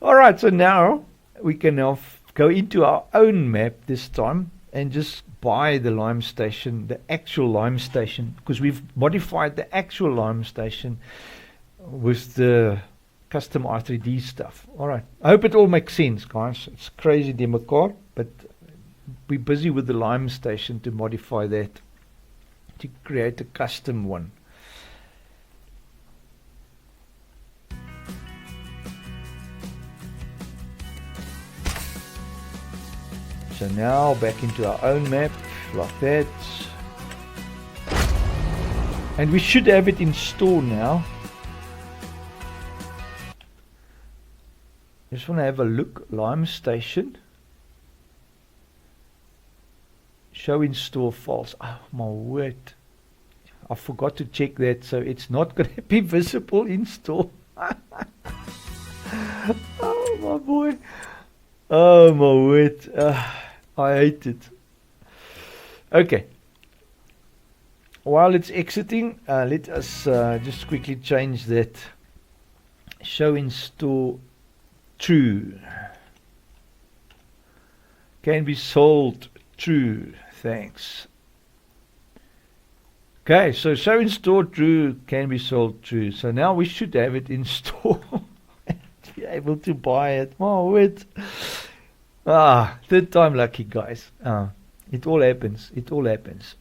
Alright, so now we can now go into our own map this time and just buy the Lime Station, the actual Lime Station, because we've modified the actual Lime Station with the custom i3d stuff. Alright, I hope it all makes sense, guys. It's crazy democard, but we're busy with the Lime Station to modify that, to create a custom one. So now back into our own map, like that. And we should have it in store now. Just want to have a look. Lime Station. Show in store false. Oh my word. I forgot to check that, so it's not going to be visible in store. Oh my boy. Oh my word. I hate it. Okay. While it's exiting, let us just quickly change that. Show in store true. Can be sold true. Thanks. Okay, so show in store true, can be sold true. So now we should have it in store and be able to buy it. Oh, wait. Third time lucky, guys. It all happens. It all happens.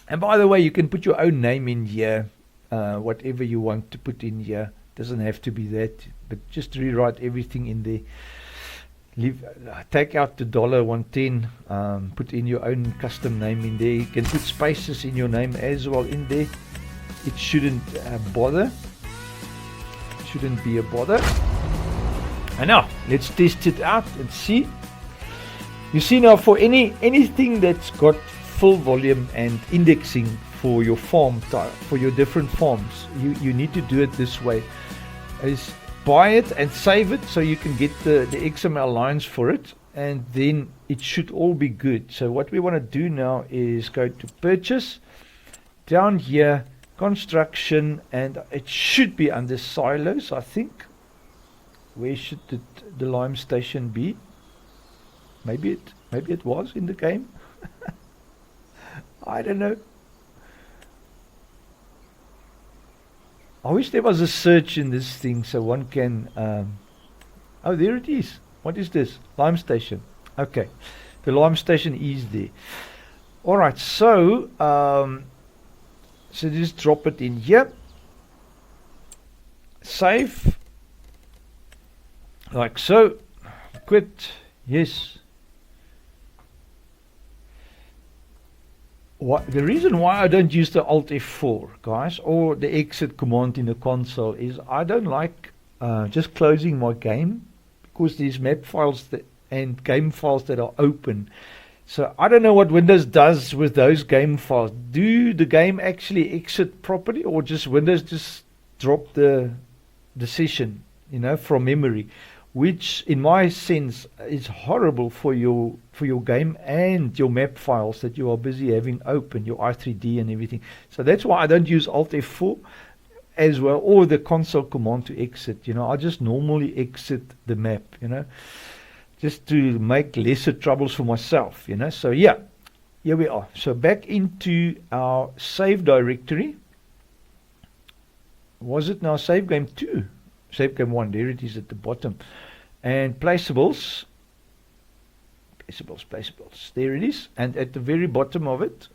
And by the way, you can put your own name in here. Whatever you want to put in here. Doesn't have to be that, but just rewrite everything in there. Take out the $110, put in your own custom name in there. You can put spaces in your name as well in there. It shouldn't bother. Shouldn't be a bother. And now let's test it out and see. You see now, for anything that's got full volume and indexing for your farm type, for your different farms, you need to do it this way. Is buy it and save it so you can get the XML lines for it, and then it should all be good. So what we want to do now is go to purchase, down here, construction, and it should be under silos, I think. Where should the Lime Station be? Maybe it was in the game. I don't know. I wish there was a search in this thing so one can... oh, there it is. What is this? Lime Station. Okay. The Lime Station is there. Alright, so... so just drop it in here. Save. Like so. Quit. Yes. The reason why I don't use the Alt F4, guys, or the exit command in the console is I don't like just closing my game, because these map files and game files that are open. So I don't know what Windows does with those game files. Do the game actually exit properly, or just Windows just drop the session, from memory? Which in my sense is horrible for your game and your map files that you are busy having open, your i3d and everything. So that's why I don't use Alt F4, as well, or the console command to exit. I just normally exit the map, just to make lesser troubles for myself, So yeah, here we are. So back into our save directory. Was it now save game 2? Save game 1, there it is at the bottom. And placeables, there it is. And at the very bottom of it,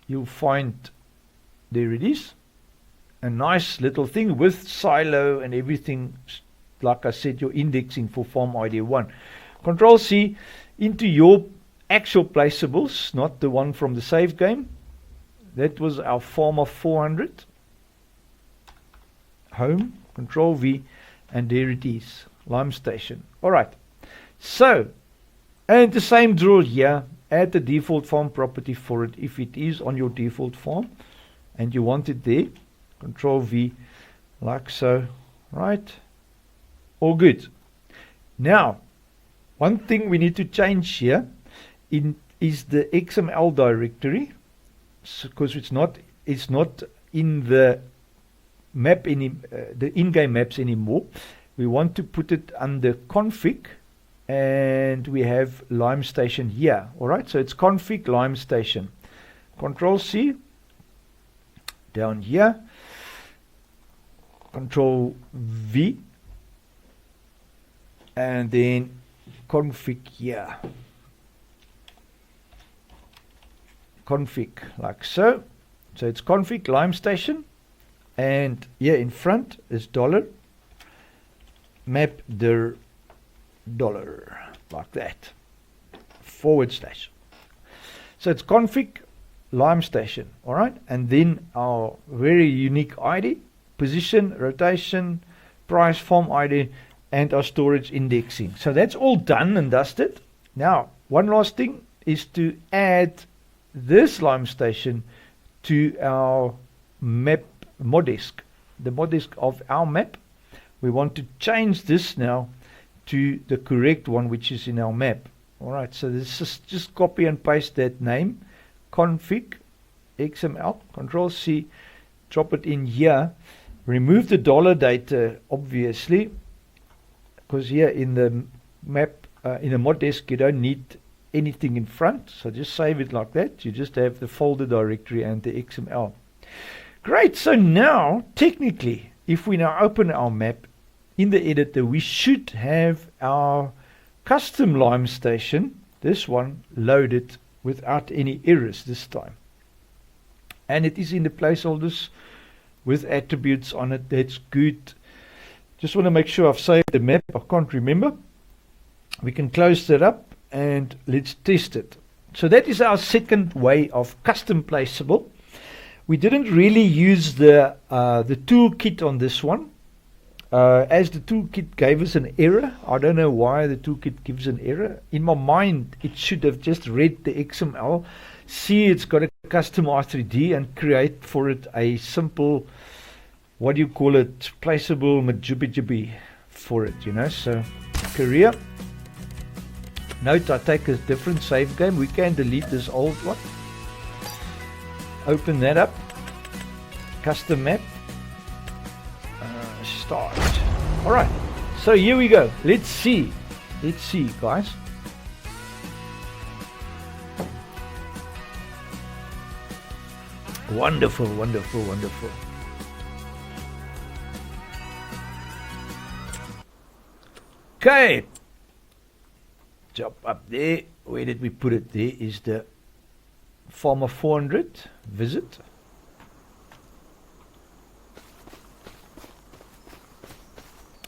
you'll find, there it is, a nice little thing with silo and everything. Like I said, your indexing for form ID 1. Control C into your actual placeables, not the one from the save game. That was our form of 400. Home, Control V, and there it is, Lime Station. Alright, so, and the same drill here, add the default form property for it if it is on your default form and you want it there. Control V, like so, right? All good. Now, one thing we need to change here is the XML directory, because it's not in the map the in-game maps anymore. We want to put it under config, and we have Lime Station here. Alright, so it's config Lime Station. Control C down here, Control V, and then config here. Config like so. So it's config Lime Station, and here in front is $map dir dollar, like that, /. So it's config Lime Station, alright, and then our very unique ID, position, rotation, price, form ID, and our storage indexing. So that's all done and dusted. Now, one last thing is to add this Lime Station to our map moddesk, the moddesk of our map. We want to change this now to the correct one, which is in our map. Alright, so this is just copy and paste that name, config XML, Control C, drop it in here, remove the dollar data, obviously, because here in the map, in the moddesk, you don't need anything in front, so just save it like that. You just have the folder directory and the XML. Great, so now, technically, if we now open our map in the editor, we should have our custom Lime Station, this one, loaded without any errors this time. And it is in the placeholders with attributes on it. That's good. Just want to make sure I've saved the map. I can't remember. We can close that up and let's test it. So that is our second way of custom placeable. We didn't really use the toolkit on this one, as the toolkit gave us an error. I don't know why the toolkit gives an error. In my mind, it should have just read the XML, see it's got a custom i3d, and create for it a simple, what do you call it, placeable majibijibby for it, So career. Note, I take a different save game. We can delete this old one. Open that up. Custom map. Start. Alright. So here we go. Let's see. Let's see, guys. Wonderful, wonderful, wonderful. Okay. Jump up there. Where did we put it? There is the Farmer 400 visit.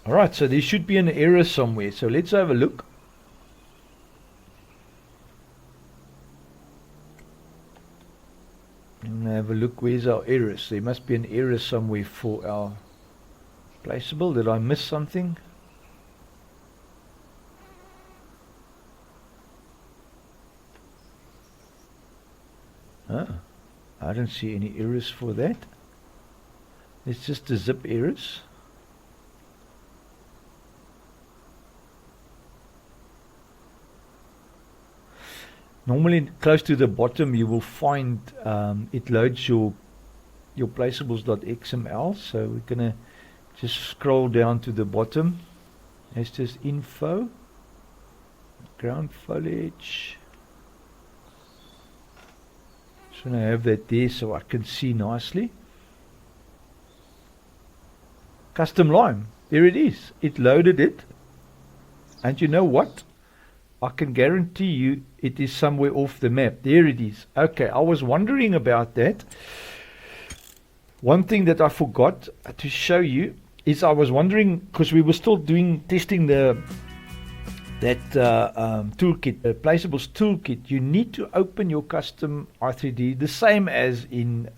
Alright, so there should be an error somewhere. So let's have a look. And have a look, where's our errors? There must be an error somewhere for our placeable. Did I miss something? I don't see any errors for that. It's just the zip errors. Normally close to the bottom you will find it loads your your placeables.xml. So we're going to just scroll down to the bottom. It's just info, ground foliage. Just want to have that there so I can see nicely. Custom lime, there it is. It loaded it. And you know what? I can guarantee you it is somewhere off the map. There it is. Okay, I was wondering about that. One thing that I forgot to show you is I was wondering, because we were still testing that toolkit, the Placeables toolkit. You need to open your custom i3d the same as in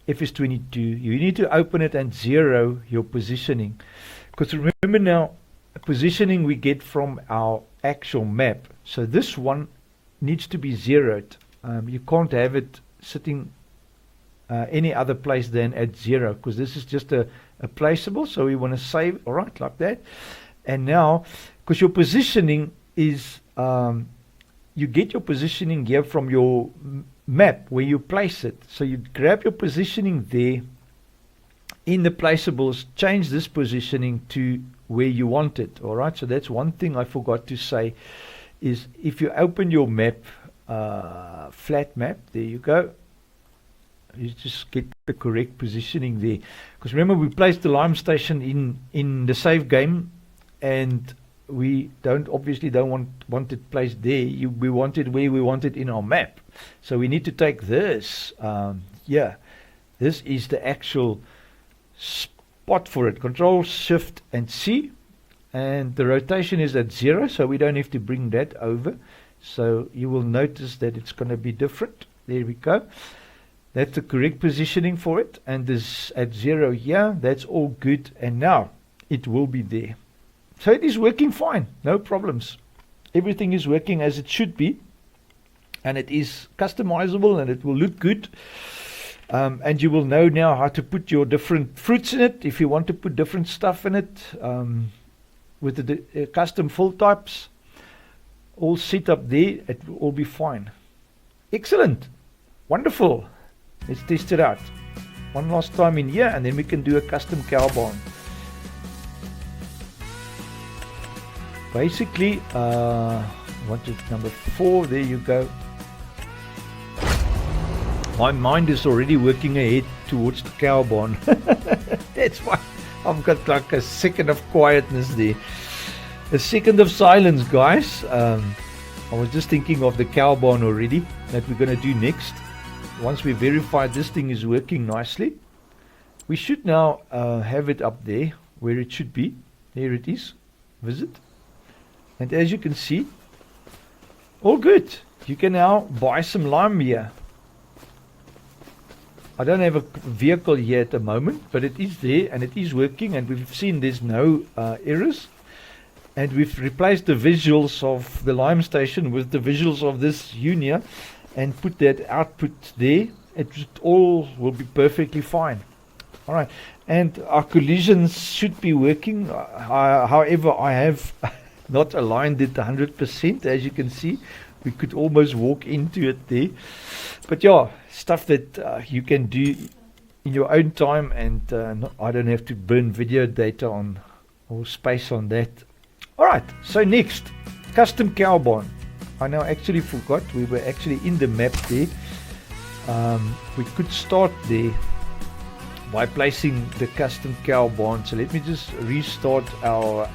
FS22. You need to open it and zero your positioning, because remember now, positioning we get from our actual map. So this one needs to be zeroed. You can't have it sitting any other place than at 0, because this is just a placeable. So we want to save, all right, like that. And now, because your positioning is, you get your positioning here from your map where you place it. So you grab your positioning there in the placeables, change this positioning to where you want it. All right, so that's one thing I forgot to say, is if you open your map, flat map, there you go, you just get the correct positioning there. Because remember, we placed the lime station in the save game, and we obviously don't want it placed there. We want it where we want it in our map. So we need to take this. Yeah, this is the actual spot for it. Control Shift and C, and the rotation is at 0, so we don't have to bring that over. So you will notice that it's going to be different. There we go. That's the correct positioning for it, and this at 0 here, that's all good, and now it will be there. So it is working fine, no problems. Everything is working as it should be, and it is customizable, and it will look good. And you will know now how to put your different fruits in it, if you want to put different stuff in it, with the custom fill types all set up there. It will all be fine. Excellent, wonderful. Let's test it out one last time in here, and then we can do a custom cow barn. Basically, what is number 4? There you go. My mind is already working ahead towards the cow barn. That's why I've got like a second of quietness there. A second of silence, guys. I was just thinking of the cow barn already that we're going to do next. Once we verify this thing is working nicely, we should now have it up there where it should be. There it is. Visit. And as you can see, all good. You can now buy some lime here. I don't have a vehicle here at the moment, but it is there and it is working, and we've seen there's no errors. And we've replaced the visuals of the lime station with the visuals of this Unia and put that output there. It all will be perfectly fine. All right, and our collisions should be working. However, I have not aligned it 100%. As you can see, we could almost walk into it there. But yeah, stuff that you can do in your own time, and I don't have to burn video data on or space on that. Alright, so next, custom cow barn. I now actually forgot, we were actually in the map there. We could start there by placing the custom cow barn. So let me just restart our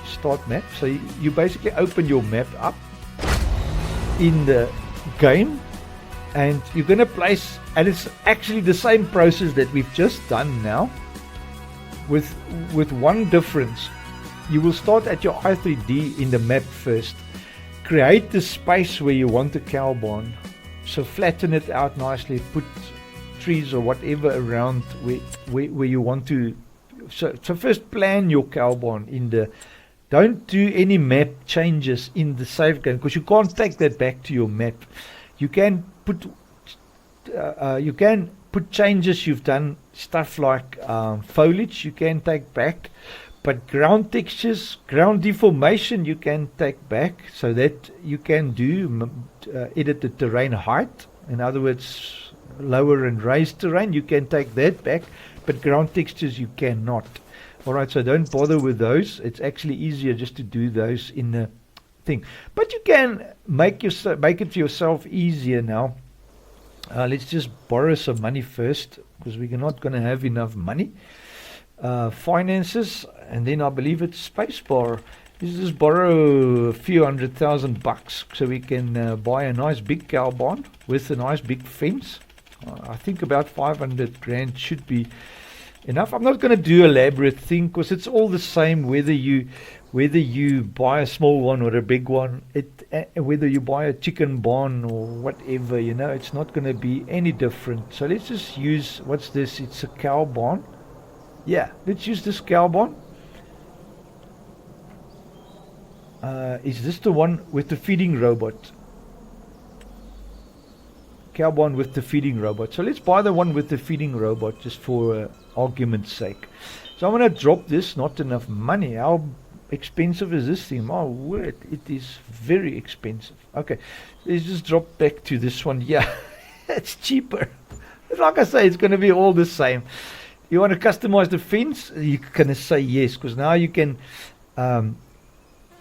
start map. So you basically open your map up in the game, and you're going to place, and it's actually the same process that we've just done now, with one difference. You will start at your i3d in the map first. Create the space where you want the cow barn. So flatten it out nicely, put trees or whatever around where you want to. So first plan your cow barn in the. Don't do any map changes in the save game, because you can't take that back to your map. You can put changes you've done, stuff like foliage you can take back, but ground textures, ground deformation you can take back, so that you can do edit the terrain height In other words, lower and raised terrain, you can take that back, but ground textures you cannot. Alright, so don't bother with those. It's actually easier just to do those in the thing. But you can make it yourself easier now. Let's just borrow some money first, because we're not going to have enough money. Finances, and then I believe it's spacebar. Let's just borrow a few $100,000 so we can buy a nice big cow barn with a nice big fence. I think about 500 grand should be enough. I'm not going to do elaborate thing, because it's all the same whether you buy a small one or a big one. Whether you buy a chicken barn or whatever, it's not going to be any different. So let's just use, what's this? It's a cow barn. Yeah, let's use this cow barn. Is this the one with the feeding robot? Cow barn with the feeding robot. So let's buy the one with the feeding robot, just for argument's sake. So I'm going to drop this. Not enough money. How expensive is this thing? My word, it is very expensive. Okay, let's just drop back to this one. Yeah, it's cheaper. Like I say, it's going to be all the same. You want to customize the fence? You're going to say yes, because now you can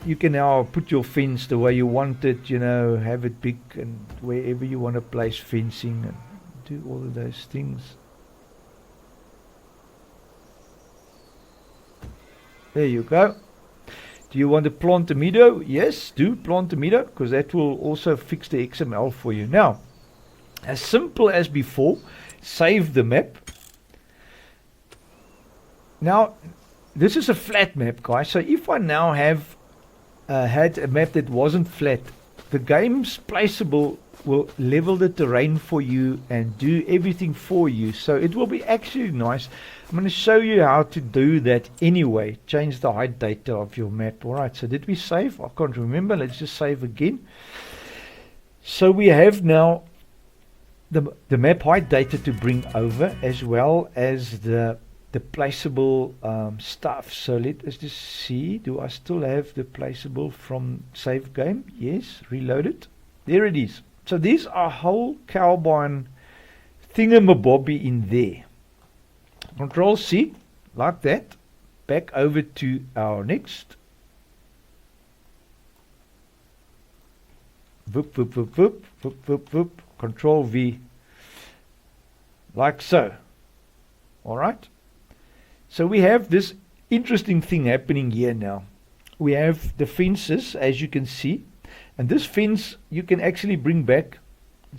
now put your fence the way you want it, have it big, and wherever you want to place fencing, and do all of those things. There you go. Do you want to plant a meadow? Yes, do plant a meadow, because that will also fix the XML for you. Now, as simple as before, save the map. Now, this is a flat map, guys. So if I now have had a map that wasn't flat, the game's Placeable will level the terrain for you and do everything for you. So it will be actually nice. I'm going to show you how to do that anyway. Change the height data of your map. Alright, so did we save? I can't remember. Let's just save again. So we have now the map height data to bring over, as well as the placeable stuff. So let us just see. Do I still have the placeable from save game? Yes, reload it. There it is. So these are whole cow barn thingamabobby in there. Control C, like that. Back over to our next. Whoop, whoop, whoop, whoop, whoop, whoop, whoop. Control V, like so. Alright. So we have this interesting thing happening here now. We have the fences, as you can see. And this fence you can actually bring back,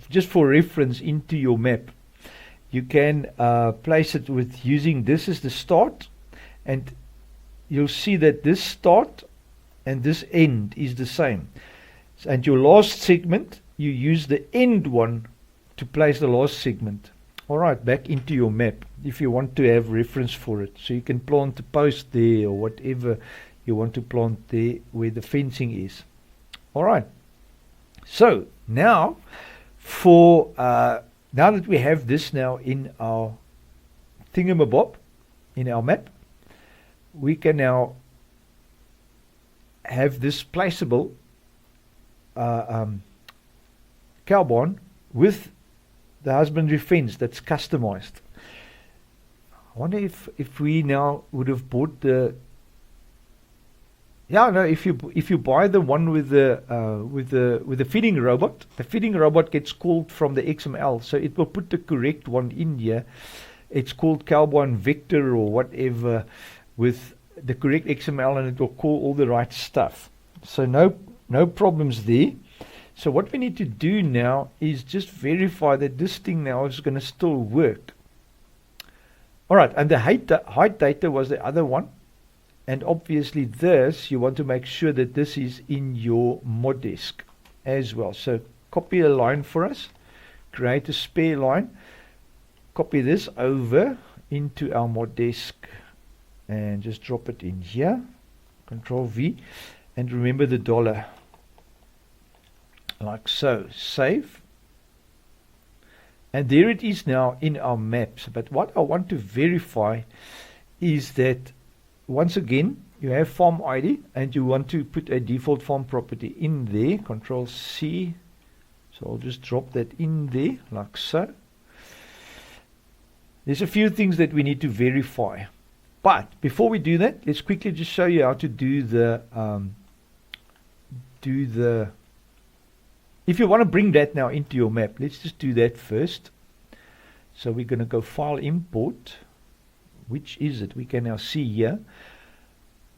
just for reference, into your map. You can place it with using this as the start. And you'll see that this start and this end is the same. And your last segment, you use the end one to place the last segment. Alright, back into your map, if you want to have reference for it. So you can plant a post there, or whatever you want to plant there where the fencing is. Alright, so now now that we have this now in our thingamabob, in our map, we can now have this placeable cow barn with the husbandry fence that's customized. I wonder if we now would have bought the. Yeah, no. If you buy the one with the feeding robot, the feeding robot gets called from the XML, so it will put the correct one in here. It's called cow barn vector or whatever, with the correct XML, and it will call all the right stuff. So no problems there. So what we need to do now is just verify that this thing now is going to still work. Alright, and the height data was the other one. And obviously this, you want to make sure that this is in your mod desk as well. So copy a line for us. Create a spare line. Copy this over into our mod desk. And just drop it in here. Control V. And remember the dollar. Like so. Save. And there it is now in our maps. But what I want to verify is that, once again, you have farm ID and you want to put a default farm property in there. Control C. So I'll just drop that in there like so. There's a few things that we need to verify. But before we do that, let's quickly just show you how to do the if you want to bring that now into your map, let's just do that first. So we're going to go File, Import. Which is it? We can now see here.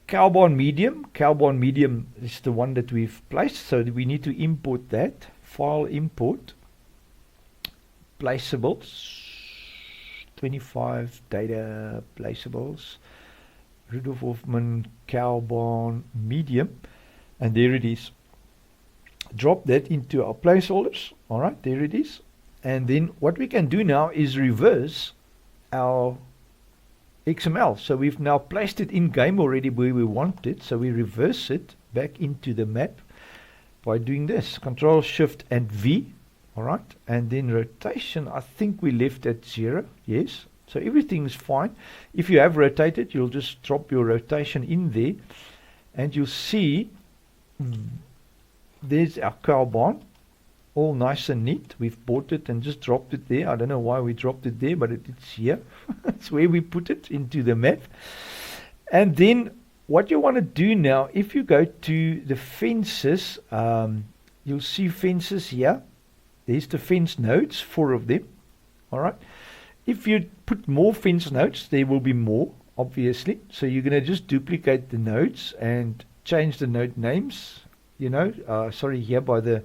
Cowborn Medium. Cowborn Medium is the one that we've placed. So we need to import that. File, Import. Placeables. 25 data placeables. Rudolf Hoffman, Cowborn Medium. And there it is. Drop that into our placeholders. Alright, there it is. And then what we can do now is reverse our XML. So we've now placed it in game already where we want it. So we reverse it back into the map by doing this. Control Shift and V. Alright. And then rotation, I think we left at 0. Yes. So everything is fine. If you have rotated, you'll just drop your rotation in there. And you'll see there's our cowbarn. All nice and neat. We've bought it and just dropped it there. I don't know why we dropped it there, but it's here. It's where we put it into the map. And then what you want to do now, if you go to the fences, you'll see fences here. There's the fence nodes, 4 of them. All right. If you put more fence nodes, there will be more, obviously. So you're going to just duplicate the nodes and change the node names. You know, sorry, here by the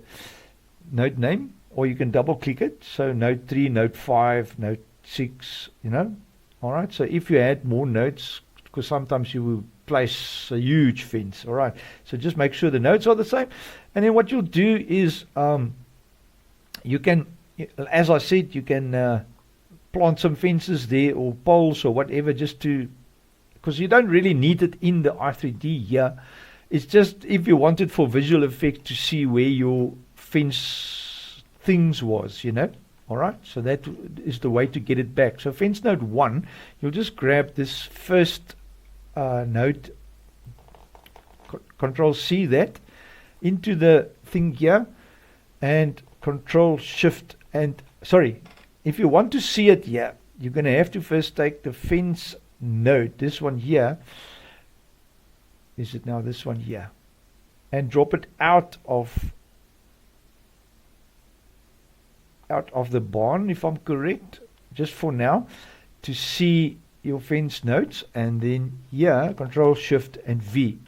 node name, or you can double click it. So node 3, node 5, node 6, you know. All right. So if you add more nodes, because sometimes you will place a huge fence. All right. So just make sure the nodes are the same. And then what you'll do is you can, as I said, you can plant some fences there or poles or whatever, just to, because you don't really need it in the i3d here. It's just if you want it for visual effect to see where your fence things was, you know. All right, so that is the way to get it back. So fence node 1, you'll just grab this first node, control C that into the thing here, and control shift and sorry, if you want to see it here, you're going to have to first take the fence node, this one here. Is it now this one here? And drop it out of the barn, if I'm correct, just for now, to see your fence nodes. And then here, control shift and V.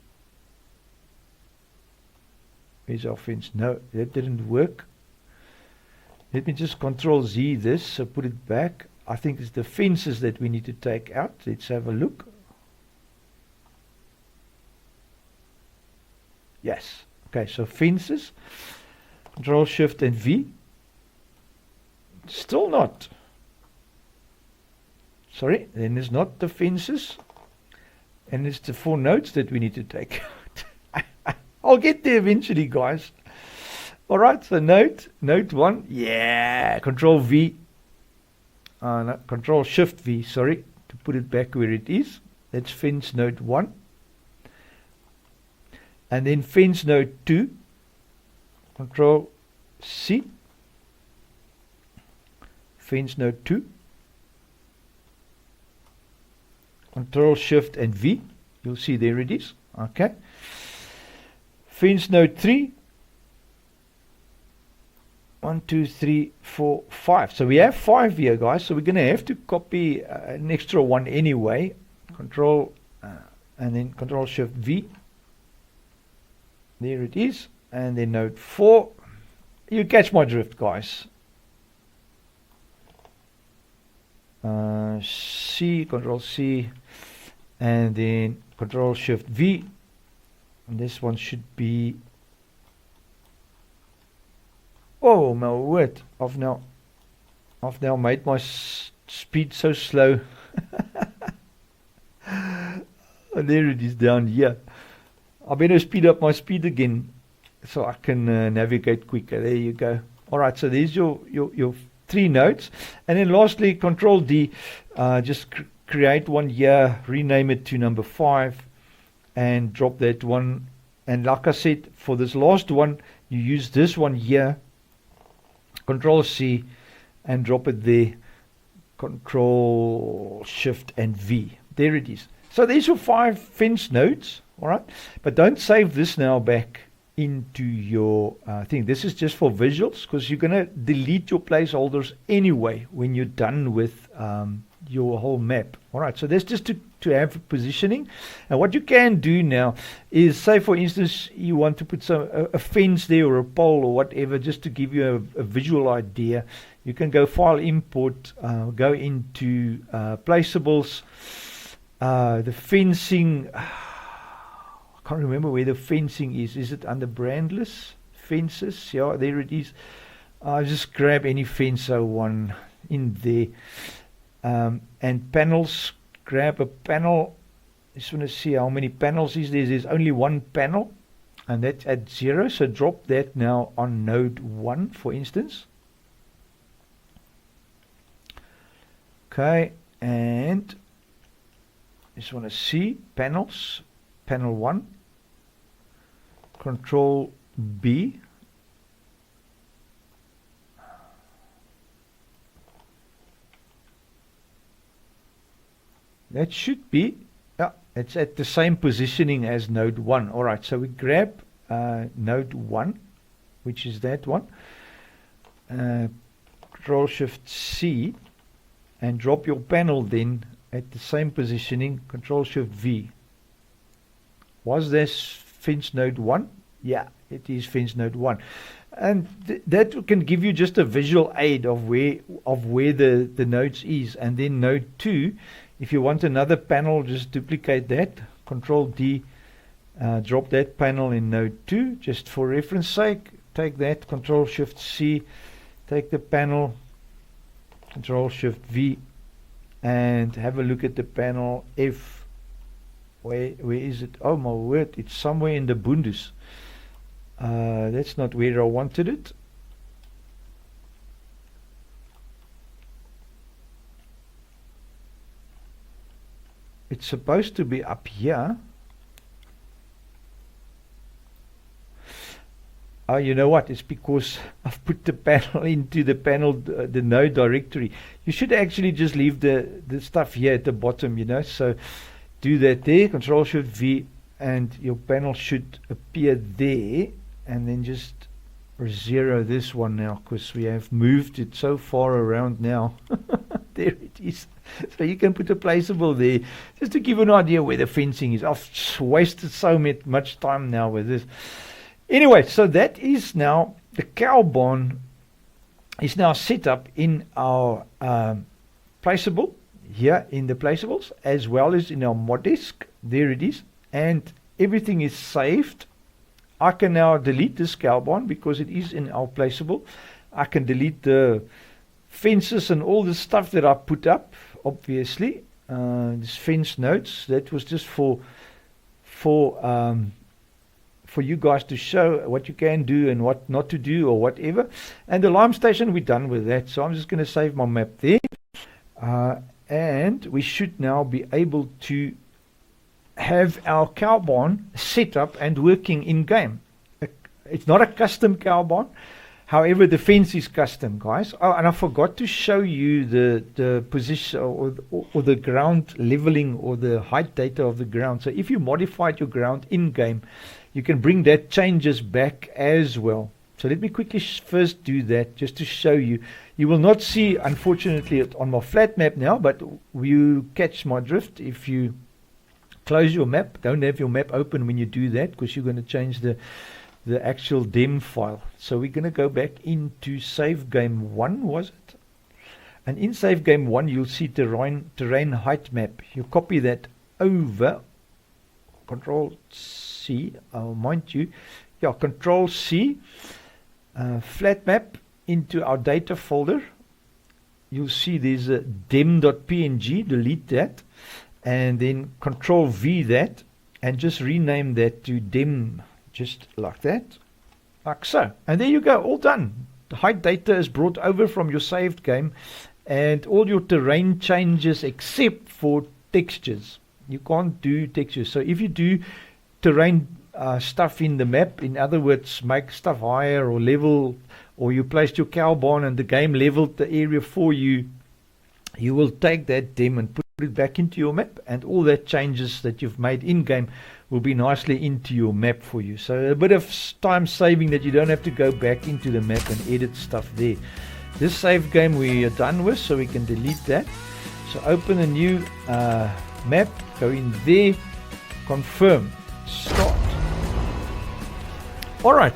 Where's our fence? No, that didn't work. Let me just control Z this, so put it back. I think it's the fences that we need to take out. Let's have a look. Yes. Okay, so fences. Control shift and V. Still not. Sorry, then it's not the fences. And it's the 4 nodes that we need to take out. I'll get there eventually, guys. Alright, so node 1. Yeah. Control V. No, control shift V, sorry, to put it back where it is. That's fence node 1. And then fence node 2, control C, fence node 2, control shift and V, you'll see there it is, okay. Fence node 3, 1, 2, 3, 4, 5. So we have 5 here, guys, so we're going to have to copy an extra one anyway. Control and then control shift V. There it is. And then node 4. You catch my drift, guys. C, control C, and then control shift V. And this one should be, oh my word, I've now made my speed so slow. Oh, there it is down here. I better speed up my speed again so I can navigate quicker. There you go. Alright, so there's your 3 nodes. And then lastly, control D, just create one here, rename it to number 5, and drop that one. And like I said, for this last one, you use this one here, Control C and drop it there. Control Shift and V. There it is. So there's your 5 fence nodes. All right, but don't save this now back into your thing. This is just for visuals, because you're going to delete your placeholders anyway when you're done with your whole map. All right, so that's just to have positioning. And what you can do now is, say for instance you want to put a fence there or a pole or whatever, just to give you a visual idea. You can go File, Import, go into Placeables, the fencing. I can't remember where the fencing is. Is it under brandless fences? Yeah, there it is. Just grab any fence I want in there. And panels, grab a panel. Just want to see how many panels is there. There's only one panel, and that's at 0. So drop that now on node 1, for instance. Okay, and just want to see panels. Panel 1, Control B, that should be, it's at the same positioning as node 1. Alright, so we grab node 1, which is that one, Control Shift C, and drop your panel then at the same positioning, Control Shift V. Was this fence node 1? Yeah, it is fence node 1. And that can give you just a visual aid of where the nodes is. And then node 2, if you want another panel, just duplicate that. Control D, drop that panel in node 2, just for reference sake. Take that, Control Shift C, take the panel, Control Shift V, and have a look at the panel F. Where is it? Oh my word, it's somewhere in the Bundus. That's not where I wanted it. It's supposed to be up here. Oh, you know what? It's because I've put the panel into the panel, the node directory. You should actually just leave the stuff here at the bottom, you know. So do that there, Control Shift V, and your panel should appear there. And then just 0 this one now, because we have moved it so far around now. There it is. So you can put a placeable there, just to give you an idea where the fencing is. I've wasted so much time now with this. Anyway, so that is now, the cow barn is now set up in our placeable, here in the placeables, as well as in our mod disk. There it is, and everything is saved. I can now delete this cow barn because it is in our placeable. I can delete the fences and all the stuff that I put up, obviously. This fence notes, that was just for you guys to show what you can do and what not to do or whatever. And the lime station, we're done with that, so I'm just going to save my map there. And we should now be able to have our cow barn set up and working in game. It's not a custom cow barn, however the fence is custom, guys. Oh, and I forgot to show you the position or the ground leveling or the height data of the ground. So if you modified your ground in game, you can bring that changes back as well. So let me quickly first do that, just to show you. You will not see, unfortunately, it on my flat map now, but you catch my drift. If you close your map, don't have your map open when you do that, because you're going to change the actual dem file. So we're going to go back into save game 1, was it? And in save game 1, you'll see terrain height map. You copy that over, Control C, mind you, yeah, Control C, flat map into our data folder. You'll see there's a dem.png, delete that, and then Control V that, and just rename that to dem, just like that, like so. And there you go, all done. The height data is brought over from your saved game, and all your terrain changes except for textures. You can't do textures. So if you do terrain stuff in the map, in other words, make stuff higher or level or you placed your cow barn and the game leveled the area for you, you will take that dim and put it back into your map, and all that changes that you've made in game will be nicely into your map for you. So a bit of time saving that you don't have to go back into the map and edit stuff there. This save game we are done with, so we can delete that. So open a new map, go in there, confirm, start. Alright,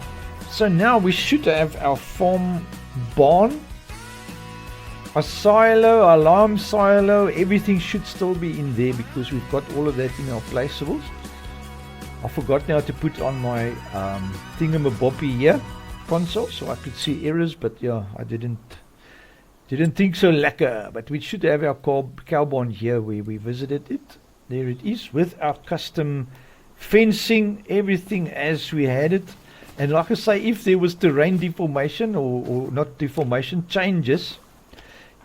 so now we should have our farm barn, our silo, our alarm silo, everything should still be in there because we've got all of that in our placeables. I forgot now to put on my thingamaboppy here console so I could see errors, but yeah, I didn't think so lekker. But we should have our cow barn here where we visited it. There it is with our custom fencing, everything as we had it. And like I say, if there was terrain deformation or not deformation changes,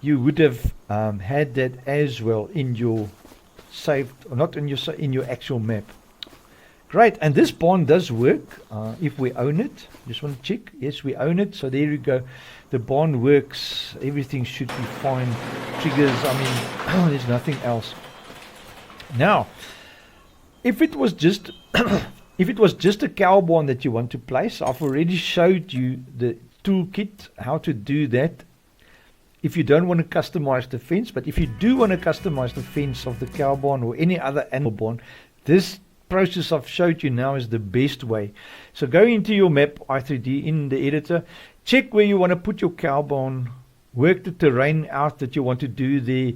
you would have had that as well in your saved, or not in your actual map. Great, and this barn does work if we own it. Just want to check. Yes, we own it. So there you go. The barn works. Everything should be fine. Triggers. I mean, there's nothing else. Now, if it was just a cow barn that you want to place, I've already showed you the toolkit how to do that. If you don't want to customize the fence, but if you do want to customize the fence of the cow barn or any other animal barn, this process I've showed you now is the best way. So go into your map i3d in the editor, check where you want to put your cow barn, work the terrain out that you want to do there,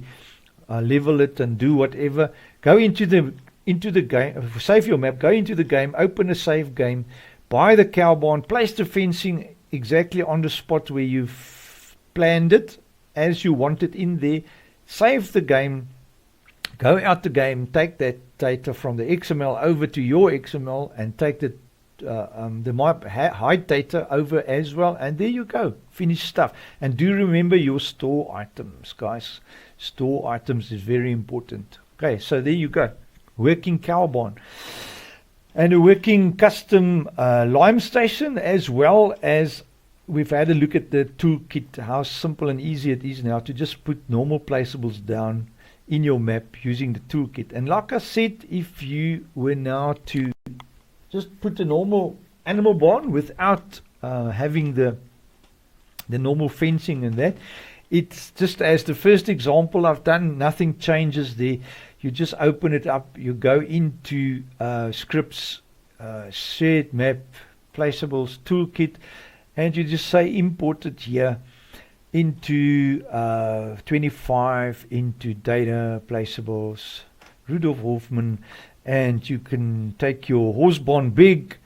level it and do whatever. Go into the game, save your map, go into the game, open a save game, buy the cow barn, place the fencing exactly on the spot where you've planned it as you want it in there, save the game, go out the game, take that data from the XML over to your XML and take the hide data over as well, and there you go, finished stuff. And do remember your store items, guys. Store items is very important. Okay, so there you go, working cow barn and a working custom lime station, as well as we've had a look at the toolkit, how simple and easy it is now to just put normal placeables down in your map using the toolkit. And like I said, if you were now to just put a normal animal barn without having the normal fencing and that, it's just as the first example I've done, nothing changes there. You just open it up, you go into scripts, shared map, placeables, toolkit, and you just say import it here into 25, into data, placeables, Rudolf Hoffman, and you can take your horse barn big,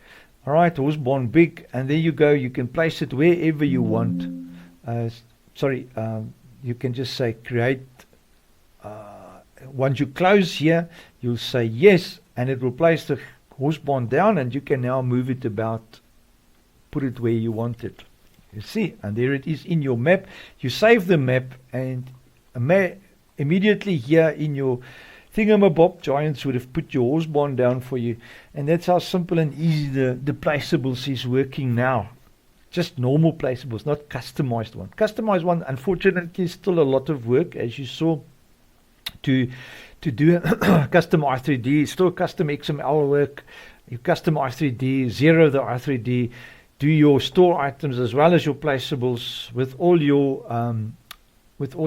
alright, horse barn big, and there you go, you can place it wherever you want. You can just say create, once you close here, you'll say yes, and it will place the horse barn down, and you can now move it about, put it where you want it. You see, and there it is in your map. You save the map, and immediately here in your thingamabob, Giants would have put your horse barn down for you, and that's how simple and easy the placeables is working now. Just normal placeables, not customized one. Customized one, unfortunately, is still a lot of work, as you saw, to do a custom i3d, still custom XML work. You custom i3d, zero the i3d, do your store items as well as your placeables with all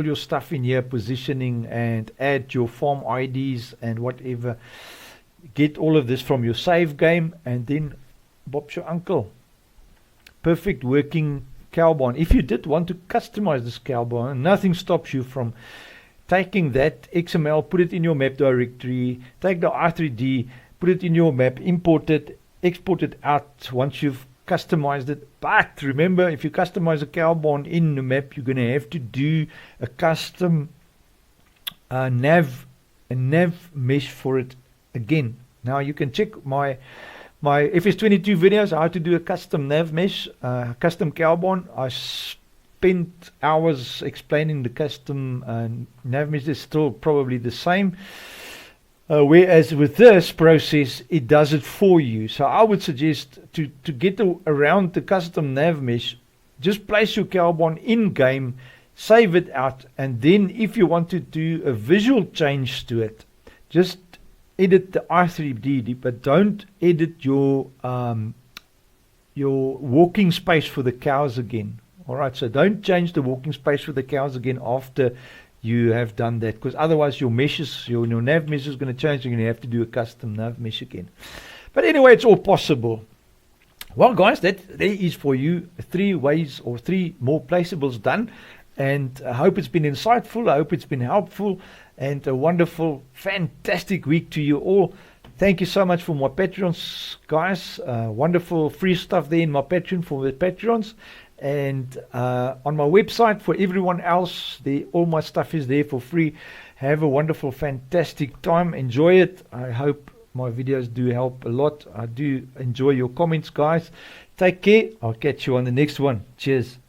your stuff in here, positioning, and add your farm IDs and whatever. Get all of this from your save game, and then Bob's your uncle. Perfect working cow barn. If you did want to customize this cow barn, nothing stops you from taking that XML, put it in your map directory, take the i3d, put it in your map, import it, export it out once you've customized it. But remember, if you customize a cow barn in the map, you're going to have to do a custom nav mesh for it again. Now you can check my FS22 videos how to do a custom nav mesh, custom cow barn. I spent hours explaining the custom nav mesh. Is still probably the same. Whereas with this process, it does it for you. So I would suggest to get around the custom nav mesh, just place your cow barn in game, save it out, and then if you want to do a visual change to it, just edit the i3d, but don't edit your walking space for the cows again. Alright, so don't change the walking space for the cows again after you have done that, because otherwise your meshes, your nav mesh is going to change. You're going to have to do a custom nav mesh again. But anyway, it's all possible. Well, guys, there is for you 3 ways or 3 more placeables done. And I hope it's been insightful. I hope it's been helpful. And a wonderful, fantastic week to you all. Thank you so much for my Patreons, guys. Wonderful free stuff there in my Patreon for the Patreons. And on my website for everyone else, all my stuff is there for free. Have a wonderful, fantastic time. Enjoy it. I hope my videos do help a lot. I do enjoy your comments, guys. Take care. I'll catch you on the next one. Cheers.